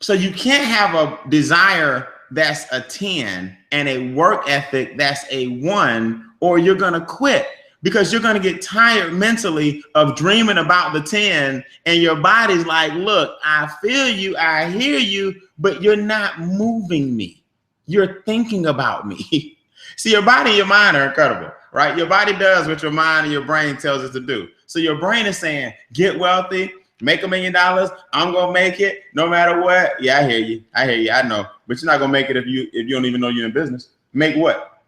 Speaker 1: So you can't have a desire that's a 10 and a work ethic that's a 1, or you're going to quit because you're going to get tired mentally of dreaming about the 10 and your body's like, look, I feel you, I hear you, but you're not moving me. You're thinking about me. See, your body and your mind are incredible, right? Your body does what your mind and your brain tells it to do. So your brain is saying, get wealthy, make $1 million. I'm going to make it no matter what. Yeah, I hear you. I hear you. I know. But you're not going to make it if you don't even know you're in business. Make what?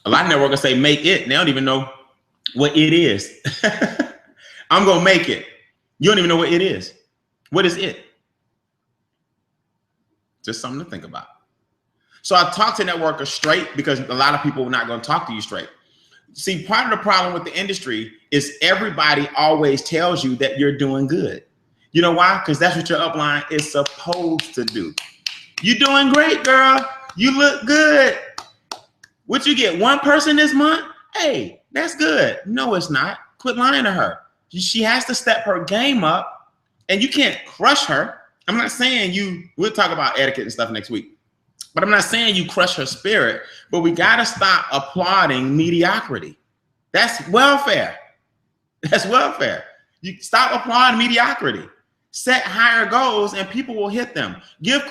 Speaker 1: A lot of networkers say make it. They don't even know what it is. I'm going to make it. You don't even know what it is. What is it? Just something to think about. So I talk to networkers straight because a lot of people are not going to talk to you straight. See, part of the problem with the industry is everybody always tells you that you're doing good. You know why? Because that's what your upline is supposed to do. You're doing great, girl. You look good. What you get? 1 person this month? Hey, that's good. No, it's not. Quit lying to her. She has to step her game up, and you can't crush her. I'm not saying we'll talk about etiquette and stuff next week, but I'm not saying you crush her spirit, but we got to stop applauding mediocrity. That's welfare. That's welfare. You stop applauding mediocrity. Set higher goals and people will hit them. Give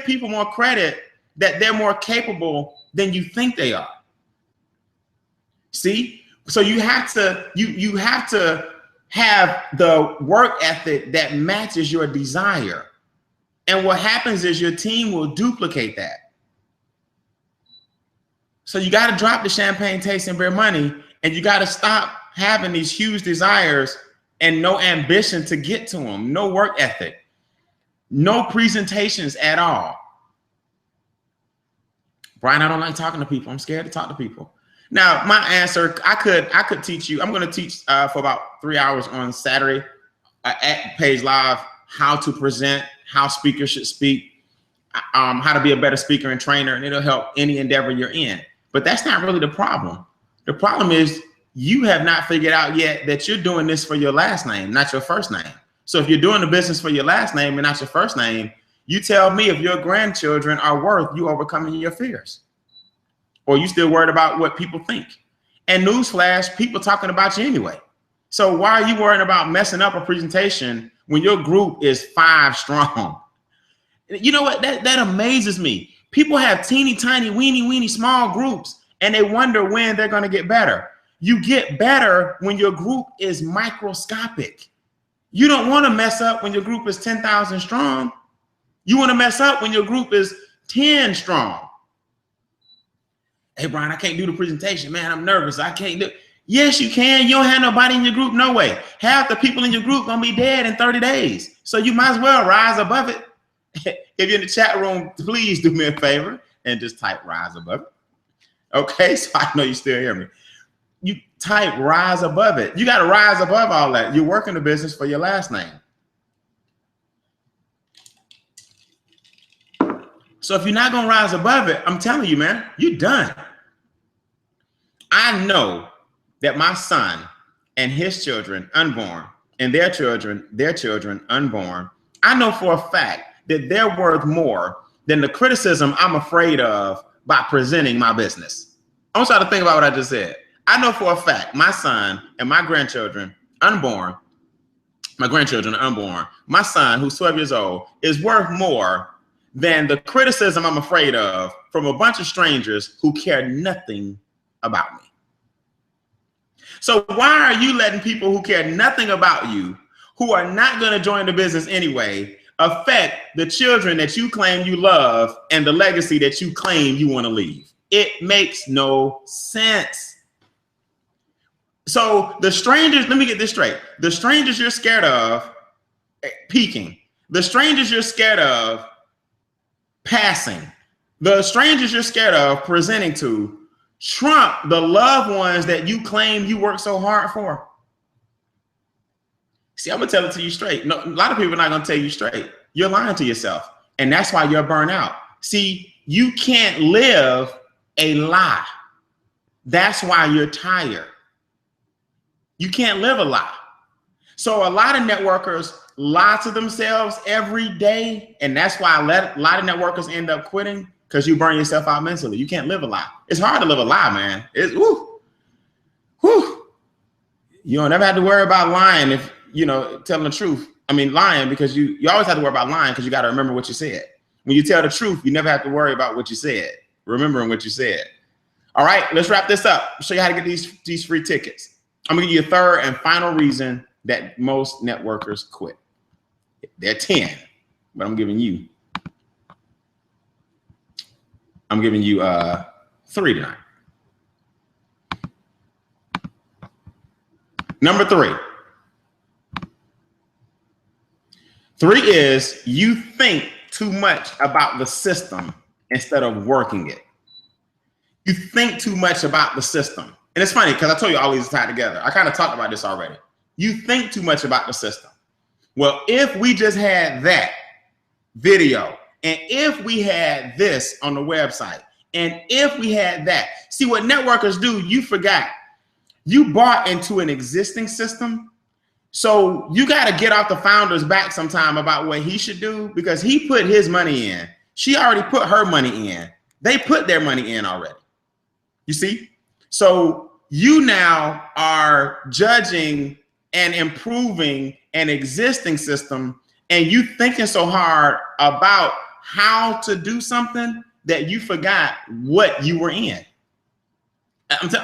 Speaker 1: people more credit that they're more capable than you think they are. See? So you have to have the work ethic that matches your desire. And what happens is your team will duplicate that. So you got to drop the champagne tasting beer money, and you got to stop having these huge desires and no ambition to get to them, no work ethic, no presentations at all. Brian, I don't like talking to people. I'm scared to talk to people. Now, my answer, I could teach you. I'm going to teach for about 3 hours on Saturday at Page Live how to present, how speakers should speak, how to be a better speaker and trainer, and it'll help any endeavor you're in. But that's not really the problem. The problem is you have not figured out yet that you're doing this for your last name, not your first name. So if you're doing the business for your last name and not your first name, you tell me if your grandchildren are worth you overcoming your fears. Or you still worried about what people think. And newsflash, people talking about you anyway. So why are you worrying about messing up a presentation when your group is 5 strong? You know what? That amazes me. People have teeny tiny, weeny small groups, and they wonder when they're going to get better. You get better when your group is microscopic. You don't want to mess up when your group is 10,000 strong. You want to mess up when your group is 10 strong. Hey, Brian, I can't do the presentation, man. I'm nervous. I can't do it. Yes, you can. You don't have nobody in your group. No way. Half the people in your group going to be dead in 30 days. So you might as well rise above it. If you're in the chat room, please do me a favor and just type rise above it. Okay, so I know you still hear me. You type rise above it. You got to rise above all that. You're working the business for your last name. So if you're not going to rise above it, I'm telling you, man, you're done. I know that my son and his children unborn and their children unborn, I know for a fact that they're worth more than the criticism I'm afraid of by presenting my business. I want y'all to think about what I just said. I know for a fact my son and my grandchildren unborn, my son who's 12 years old is worth more than the criticism I'm afraid of from a bunch of strangers who care nothing about me. So why are you letting people who care nothing about you, who are not going to join the business anyway, affect the children that you claim you love and the legacy that you claim you want to leave? It makes no sense. So the strangers, let me get this straight. The strangers you're scared of peaking, the strangers you're scared of passing, the strangers you're scared of presenting to trump the loved ones that you claim you work so hard for. See, I'm gonna tell it to you straight. No, a lot of people are not gonna tell you straight. You're lying to yourself, and that's why you're burnt out. See, you can't live a lie. That's why you're tired. You can't live a lie. So a lot of networkers lie to themselves every day, and that's why a lot of networkers end up quitting, because you burn yourself out mentally. You can't live a lie. It's hard to live a lie, man. It's whoo. You don't never have to worry about lying if telling the truth. I mean, lying, because you always have to worry about lying because you got to remember what you said. When you tell the truth, you never have to worry about what you said, remembering what you said. All right, let's wrap this up. I'll show you how to get these free tickets. I'm gonna give you a third and final reason that most networkers quit. There are 10, but I'm giving you 3 tonight. Number 3. 3 is you think too much about the system instead of working it. You think too much about the system. And it's funny because I told you all these are tied together. I kind of talked about this already. You think too much about the system. Well, if we just had that video, and if we had this on the website, and if we had that, see what networkers do, you forgot. You bought into an existing system. So you got to get off the founder's back sometime about what he should do, because he put his money in. She already put her money in. They put their money in already. You see? So you now are judging and improving an existing system, and you thinking so hard about how to do something that you forgot what you were in.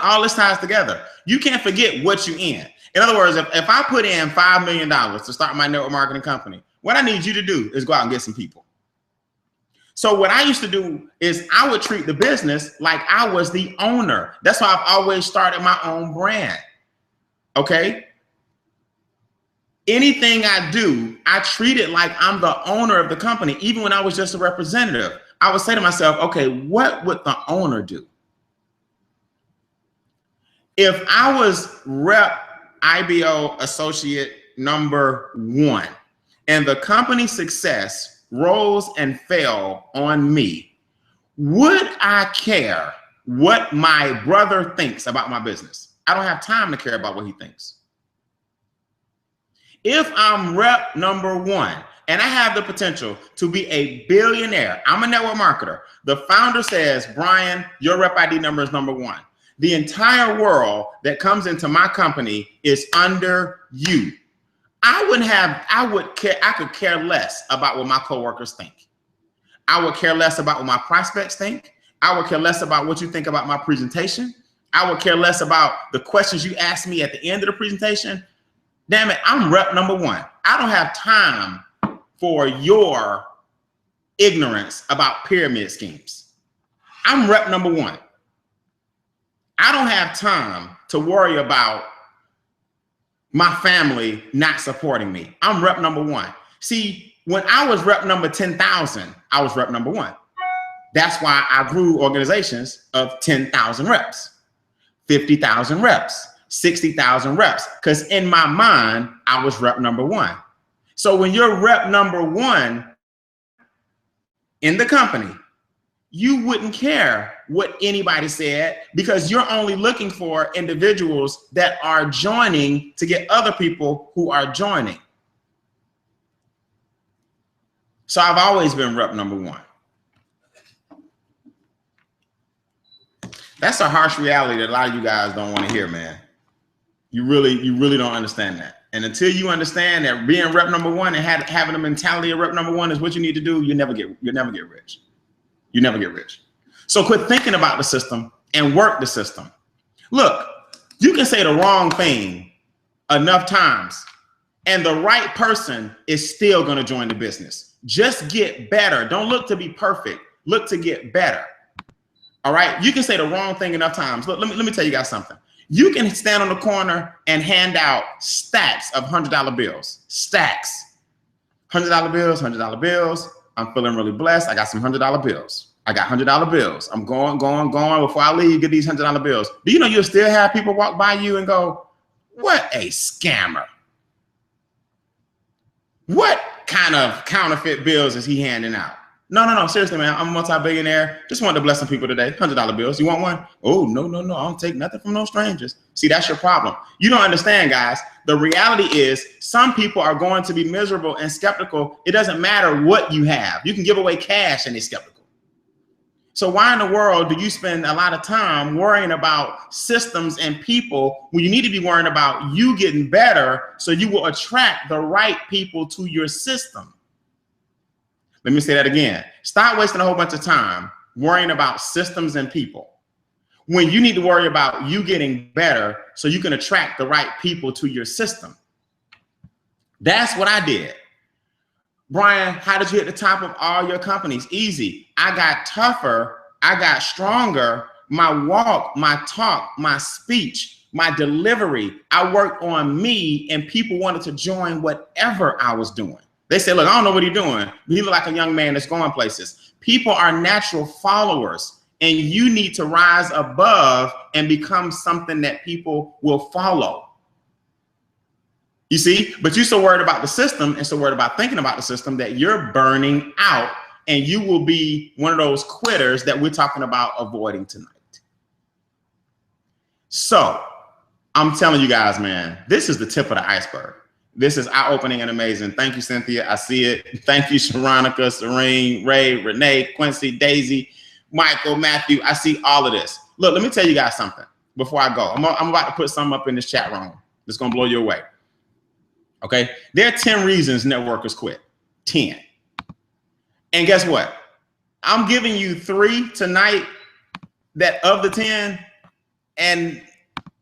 Speaker 1: All this ties together. You can't forget what you're in. In other words, if I put in $5 million to start my network marketing company, what I need you to do is go out and get some people. So what I used to do is I would treat the business like I was the owner. That's why I've always started my own brand. Okay. Anything I do, I treat it like I'm the owner of the company. Even when I was just a representative, I would say to myself, okay, what would the owner do? If I was rep IBO associate number 1 and the company success rose and fell on me, would I care what my brother thinks about my business? I don't have time to care about what he thinks. If I'm rep number 1 and I have the potential to be a billionaire, I'm a network marketer. The founder says, Brian, your rep ID number is number 1. The entire world that comes into my company is under you. I could care less about what my coworkers think. I would care less about what my prospects think. I would care less about what you think about my presentation. I would care less about the questions you ask me at the end of the presentation. Damn it, I'm rep number 1. I don't have time for your ignorance about pyramid schemes. I'm rep number 1. I don't have time to worry about my family not supporting me. I'm rep number 1. See, when I was rep number 10,000, I was rep number 1. That's why I grew organizations of 10,000 reps, 50,000 reps, 60,000 reps, because in my mind, I was rep number 1. So when you're rep number 1 in the company, you wouldn't care what anybody said because you're only looking for individuals that are joining to get other people who are joining. So I've always been rep number 1. That's a harsh reality that a lot of you guys don't want to hear, man. You really don't understand that. And until you understand that being rep number 1 and having a mentality of rep number 1 is what you need to do, you'll never get rich. You never get rich. So quit thinking about the system and work the system. Look, you can say the wrong thing enough times and the right person is still going to join the business. Just get better. Don't look to be perfect. Look to get better. All right. You can say the wrong thing enough times. Look, let me tell you guys something. You can stand on the corner and hand out stacks of $100 bills. Stacks. $100 bills, $100 bills. I'm feeling really blessed. I got some $100 bills. I got $100 bills. I'm going. Before I leave, get these $100 bills. Do you know you'll still have people walk by you and go, what a scammer. What kind of counterfeit bills is he handing out? No. Seriously, man, I'm a multi-billionaire. Just wanted to bless some people today. $100 bills. You want one? Oh, no. I don't take nothing from no strangers. See, that's your problem. You don't understand, guys. The reality is some people are going to be miserable and skeptical. It doesn't matter what you have. You can give away cash and they're skeptical. So why in the world do you spend a lot of time worrying about systems and people when you need to be worrying about you getting better so you will attract the right people to your system? Let me say that again. Stop wasting a whole bunch of time worrying about systems and people when you need to worry about you getting better so you can attract the right people to your system. That's what I did. Brian, how did you hit the top of all your companies? Easy. I got tougher. I got stronger. My walk, my talk, my speech, my delivery. I worked on me and people wanted to join whatever I was doing. They say, look, I don't know what he's doing, but he look like a young man that's going places. People are natural followers, and you need to rise above and become something that people will follow. You see, but you're so worried about the system and so worried about thinking about the system that you're burning out, and you will be one of those quitters that we're talking about avoiding tonight. So I'm telling you guys, man, this is the tip of the iceberg. This is eye-opening and amazing. Thank you, Cynthia. I see it. Thank you, Sharonica, Serene, Ray, Renee, Quincy, Daisy, Michael, Matthew. I see all of this. Look, let me tell you guys something before I go. I'm about to put something up in this chat room that's going to blow you away. Okay? There are 10 reasons networkers quit. 10. And guess what? I'm giving you 3 tonight that of the 10, and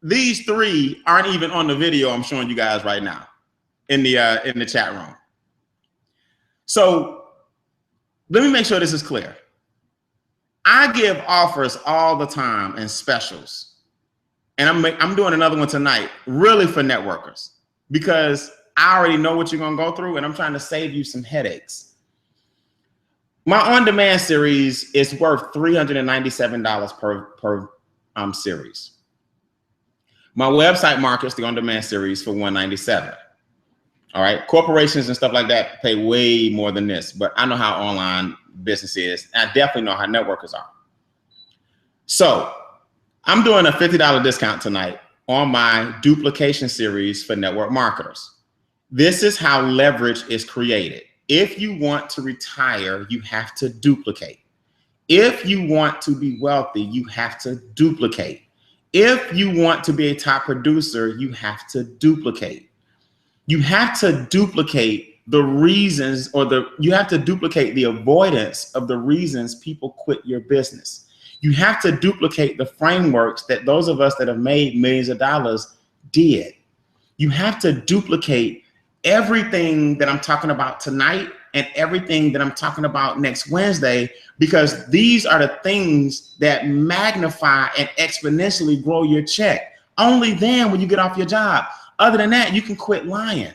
Speaker 1: these 3 aren't even on the video I'm showing you guys right now in the chat room. So let me make sure this is clear. I give offers all the time and specials. And I'm doing another one tonight, really for networkers, because I already know what you're gonna go through and I'm trying to save you some headaches. My on-demand series is worth $397 per series. My website markets the on-demand series for $197. All right, corporations and stuff like that pay way more than this, but I know how online business is, and I definitely know how networkers are. So I'm doing a $50 discount tonight on my duplication series for network marketers. This is how leverage is created. If you want to retire, you have to duplicate. If you want to be wealthy, you have to duplicate. If you want to be a top producer, you have to duplicate. You have to duplicate the reasons, or you have to duplicate the avoidance of the reasons people quit your business. You have to duplicate the frameworks that those of us that have made millions of dollars did. You have to duplicate everything that I'm talking about tonight and everything that I'm talking about next Wednesday, because these are the things that magnify and exponentially grow your check. Only then when you get off your job. Other than that, you can quit lying.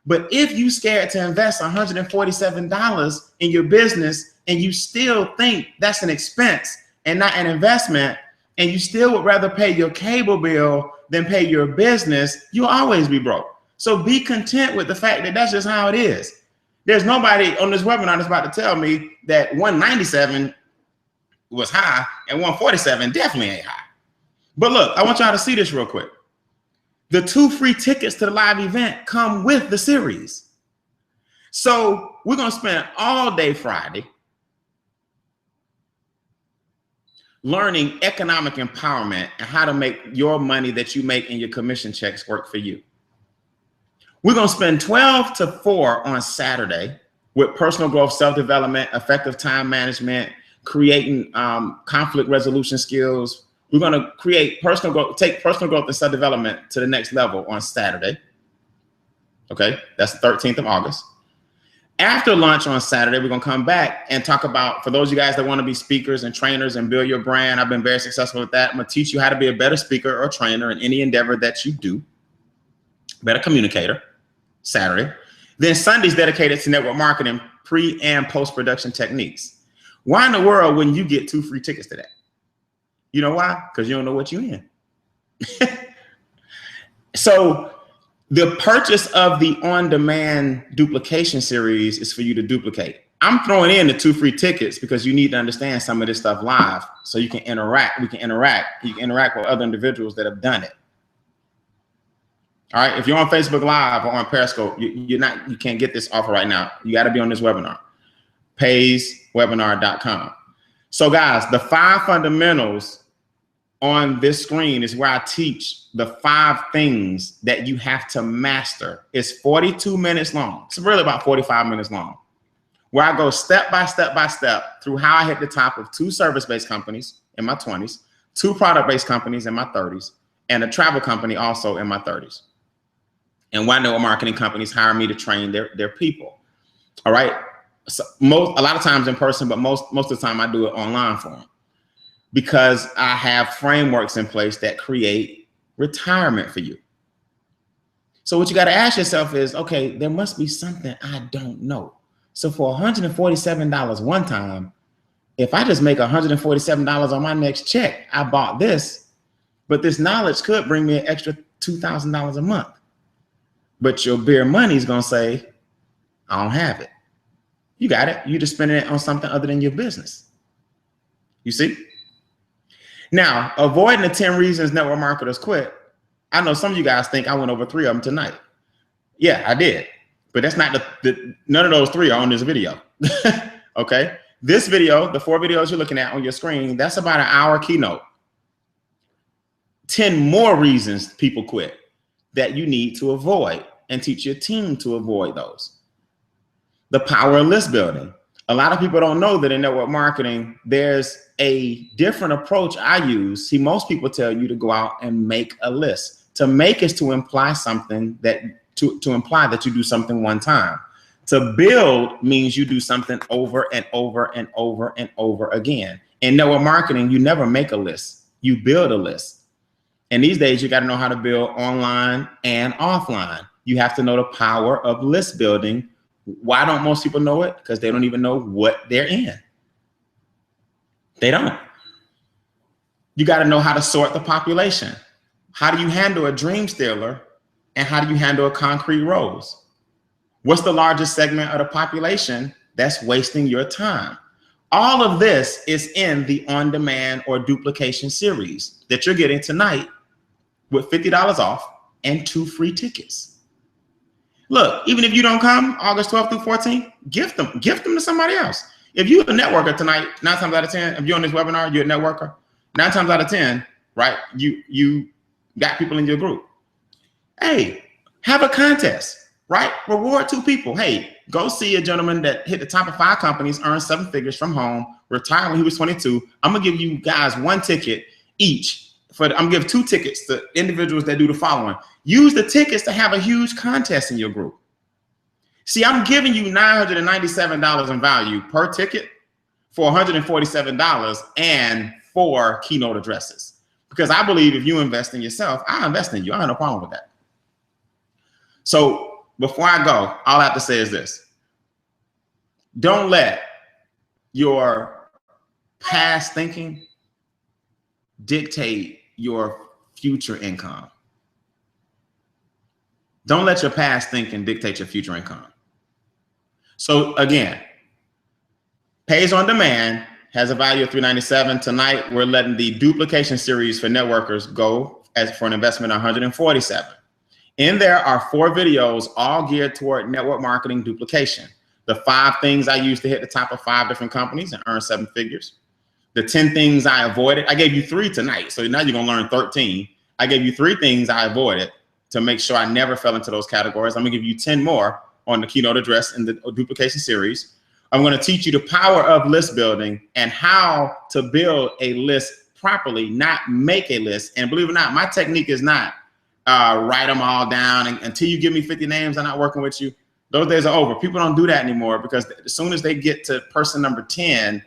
Speaker 1: But if you scared to invest $147 in your business and you still think that's an expense and not an investment, and you still would rather pay your cable bill than pay your business, you'll always be broke. So be content with the fact that that's just how it is. There's nobody on this webinar that's about to tell me that 197 was high and 147 definitely ain't high. But look, I want y'all to see this real quick. The 2 free tickets to the live event come with the series. So we're going to spend all day Friday learning economic empowerment and how to make your money that you make in your commission checks work for you. We're going to spend 12 to 4 on Saturday with personal growth, self-development, effective time management, creating conflict resolution skills. We're going to create personal growth, take personal growth and self-development to the next level on Saturday. Okay, that's the 13th of August. After lunch on Saturday, we're going to come back and talk about, for those of you guys that want to be speakers and trainers and build your brand, I've been very successful with that. I'm going to teach you how to be a better speaker or trainer in any endeavor that you do. Better communicator, Saturday. Then Sunday's dedicated to network marketing, pre and post-production techniques. Why in the world wouldn't you get 2 free tickets to that? You know why? Because you don't know what you're in. So the purchase of the on-demand duplication series is for you to duplicate. I'm throwing in the 2 free tickets because you need to understand some of this stuff live so you can interact. You can interact with other individuals that have done it. All right. If you're on Facebook Live or on Periscope, you can't get this offer right now. You got to be on this webinar, payswebinar.com. So guys, the 5 fundamentals on this screen is where I teach the 5 things that you have to master. It's 42 minutes long. It's really about 45 minutes long, where I go step by step through how I hit the top of 2 service-based companies in my 20s, 2 product-based companies in my 30s, and a travel company also in my 30s. And why network marketing companies hire me to train their people. All right. So a lot of times in person, but most of the time I do it online for them, because I have frameworks in place that create retirement for you. So what you got to ask yourself is, okay, there must be something I don't know. So for $147 one time, if I just make $147 on my next check, I bought this, but this knowledge could bring me an extra $2,000 a month. But your bare money is going to say, I don't have it. You got it. You just spending it on something other than your business. You see? Now, avoiding the 10 reasons network marketers quit. I know some of you guys think I went over 3 of them tonight. Yeah, I did. But that's not none of those 3 are on this video. Okay. This video, the 4 videos you're looking at on your screen, that's about an hour keynote. 10 more reasons people quit that you need to avoid, and teach your team to avoid those. The power of list building. A lot of people don't know that in network marketing, there's a different approach I use. See, most people tell you to go out and make a list. To make is to imply something to imply that you do something one time. To build means you do something over and over and over and over again. In network marketing, you never make a list. You build a list. And these days, you got to know how to build online and offline. You have to know the power of list building. Why don't most people know it? Because they don't even know what they're in. They don't. You got to know how to sort the population. How do you handle a dream stealer? And how do you handle a concrete rose? What's the largest segment of the population that's wasting your time? All of this is in the on-demand or duplication series that you're getting tonight with $50 off and 2 free tickets. Look, even if you don't come August 12th through 14th, gift them to somebody else. If you're a networker tonight, 9 times out of 10, if you're on this webinar, you're a networker, 9 times out of 10, right? You got people in your group. Hey, have a contest, right? Reward 2 people. Hey, go see a gentleman that hit the top of 5 companies, earned 7 figures from home, retired when he was 22. I'm gonna give you guys 1 ticket each. I'm gonna give 2 tickets to individuals that do the following. Use the tickets to have a huge contest in your group. See, I'm giving you $997 in value per ticket for $147 and 4 keynote addresses. Because I believe if you invest in yourself, I invest in you. I have no problem with that. So before I go, all I have to say is this. Don't let your past thinking dictate your future income. Don't let your past thinking dictate your future income. So again, Pays on Demand has a value of $397. Tonight, we're letting the duplication series for networkers go for an investment of $147. In there are 4 videos, all geared toward network marketing duplication. The 5 things I used to hit the top of 5 different companies and earn 7 figures. The 10 things I avoided. I gave you 3 tonight, so now you're gonna learn 13. I gave you 3 things I avoided to make sure I never fell into those categories. I'm gonna give you 10 more on the keynote address in the duplication series. I'm gonna teach you the power of list building and how to build a list properly, not make a list. And believe it or not, my technique is not write them all down and until you give me 50 names, I'm not working with you. Those days are over. People don't do that anymore because as soon as they get to person number 10,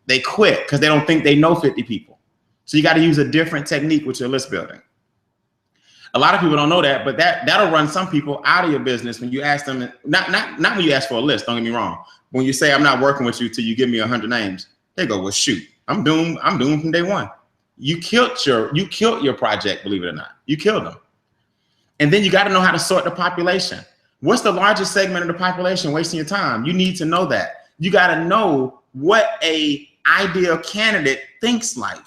Speaker 1: they quit because they don't think they know 50 people. So you got to use a different technique with your list building. A lot of people don't know that, but that'll run some people out of your business when you ask them, not when you ask for a list, don't get me wrong. When you say, I'm not working with you till you give me 100 names, they go, well, shoot, I'm doomed from day one. You killed your project, believe it or not. You killed them. And then you got to know how to sort the population. What's the largest segment of the population wasting your time? You need to know that. You got to know what a ideal candidate thinks like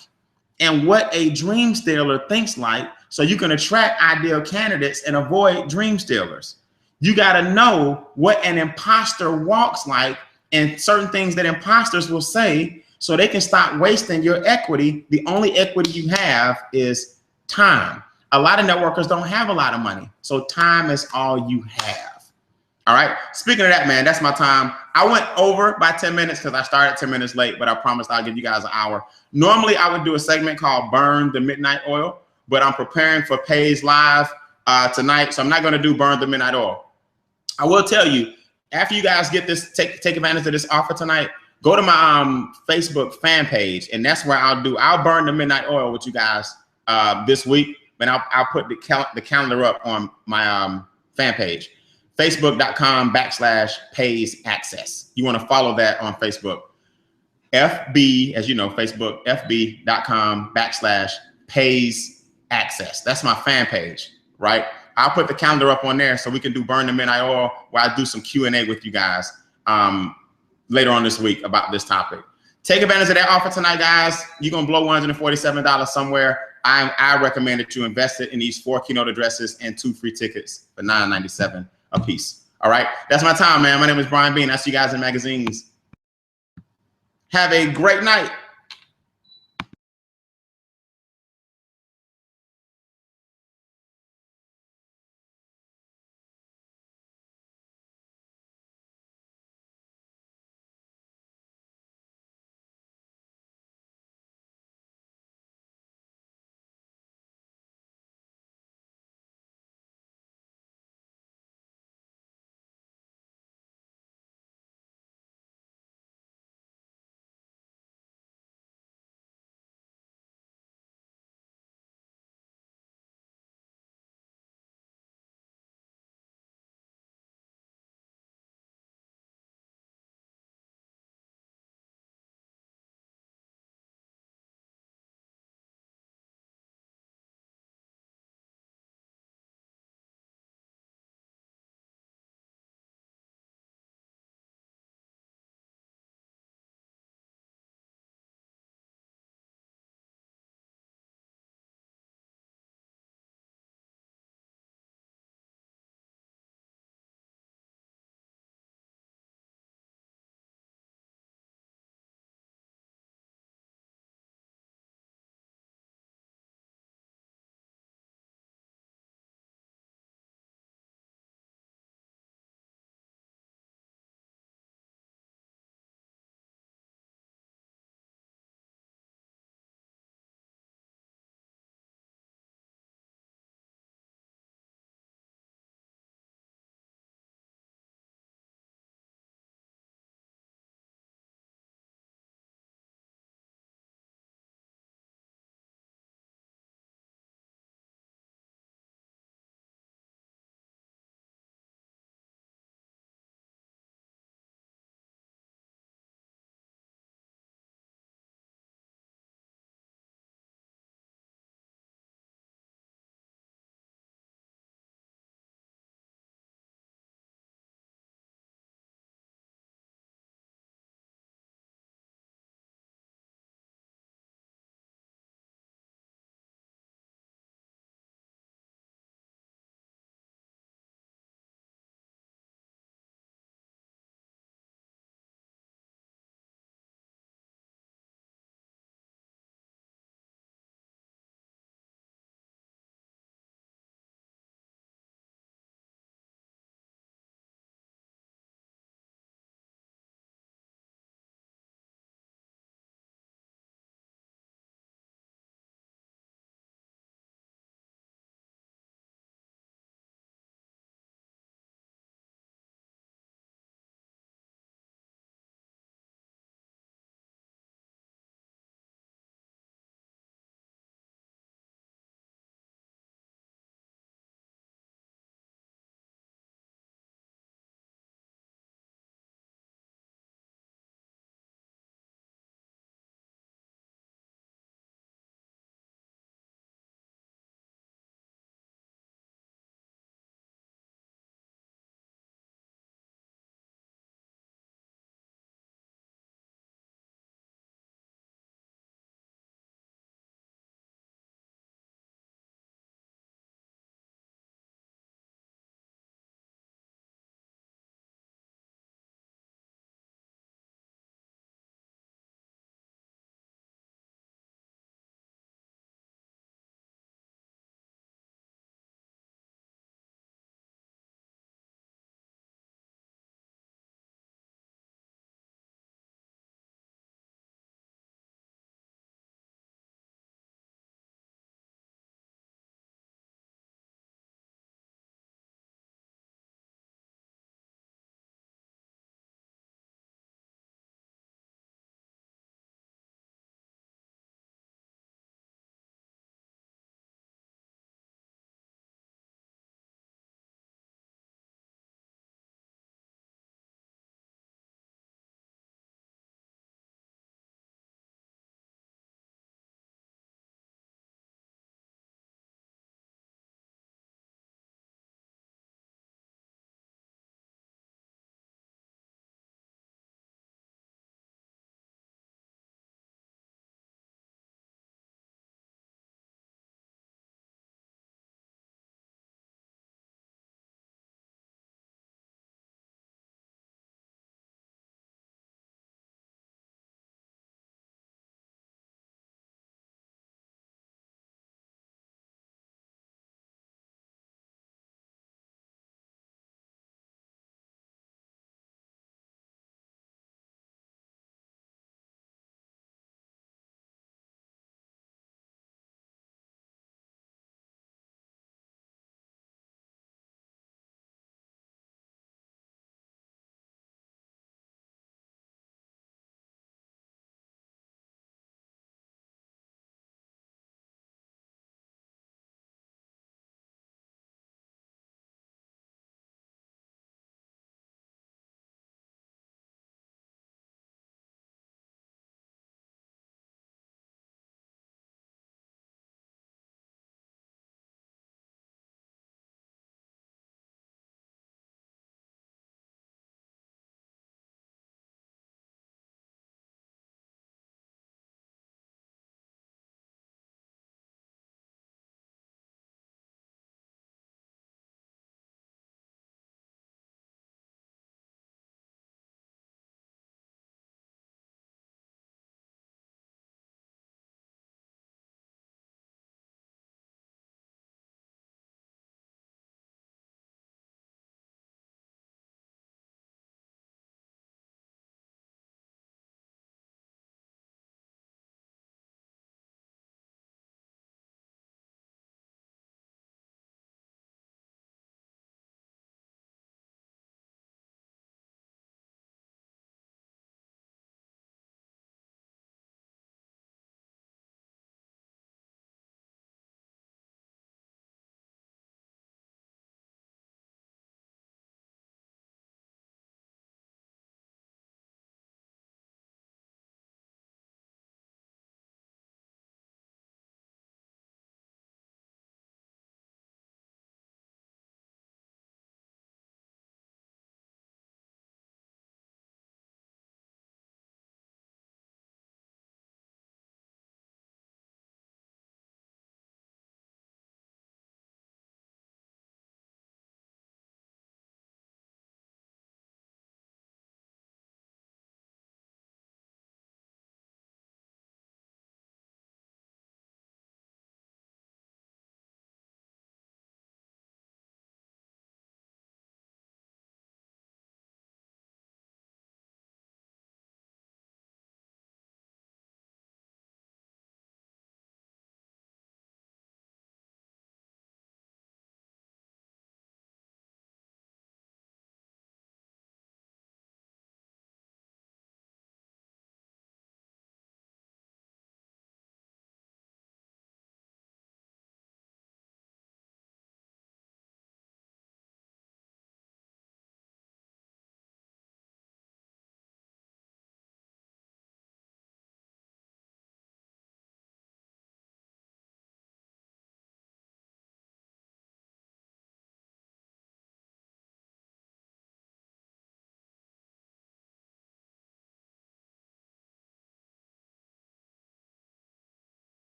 Speaker 1: and what a dream stealer thinks like, so you can attract ideal candidates and avoid dream stealers. You got to know what an imposter walks like and certain things that imposters will say so they can stop wasting your equity. The only equity you have is time. A lot of networkers don't have a lot of money, so time is all you have. All right. Speaking of that, man, that's my time. I went over by 10 minutes because I started 10 minutes late, but I promised I'll give you guys an hour. Normally, I would do a segment called Burn the Midnight Oil, but I'm preparing for Pays Live tonight, so I'm not going to do Burn the Midnight Oil. I will tell you, after you guys get this, take advantage of this offer tonight, go to my Facebook fan page, and that's where I'll burn the midnight oil with you guys this week. And I'll put the calendar up on my fan page, facebook.com/Pays Access. You want to follow that on Facebook. FB, as you know, Facebook, fb.com/Pays Access. That's my fan page, right? I'll put the calendar up on there so we can do Burn the Midnight Oil, where I do some Q&A with you guys later on this week about this topic. Take advantage of that offer tonight, guys. You're going to blow $147 somewhere. I recommend that you invest it in these 4 keynote addresses and 2 free tickets for $997 a piece. All right. That's my time, man. My name is Brian Bean. I see you guys in magazines. Have a great night.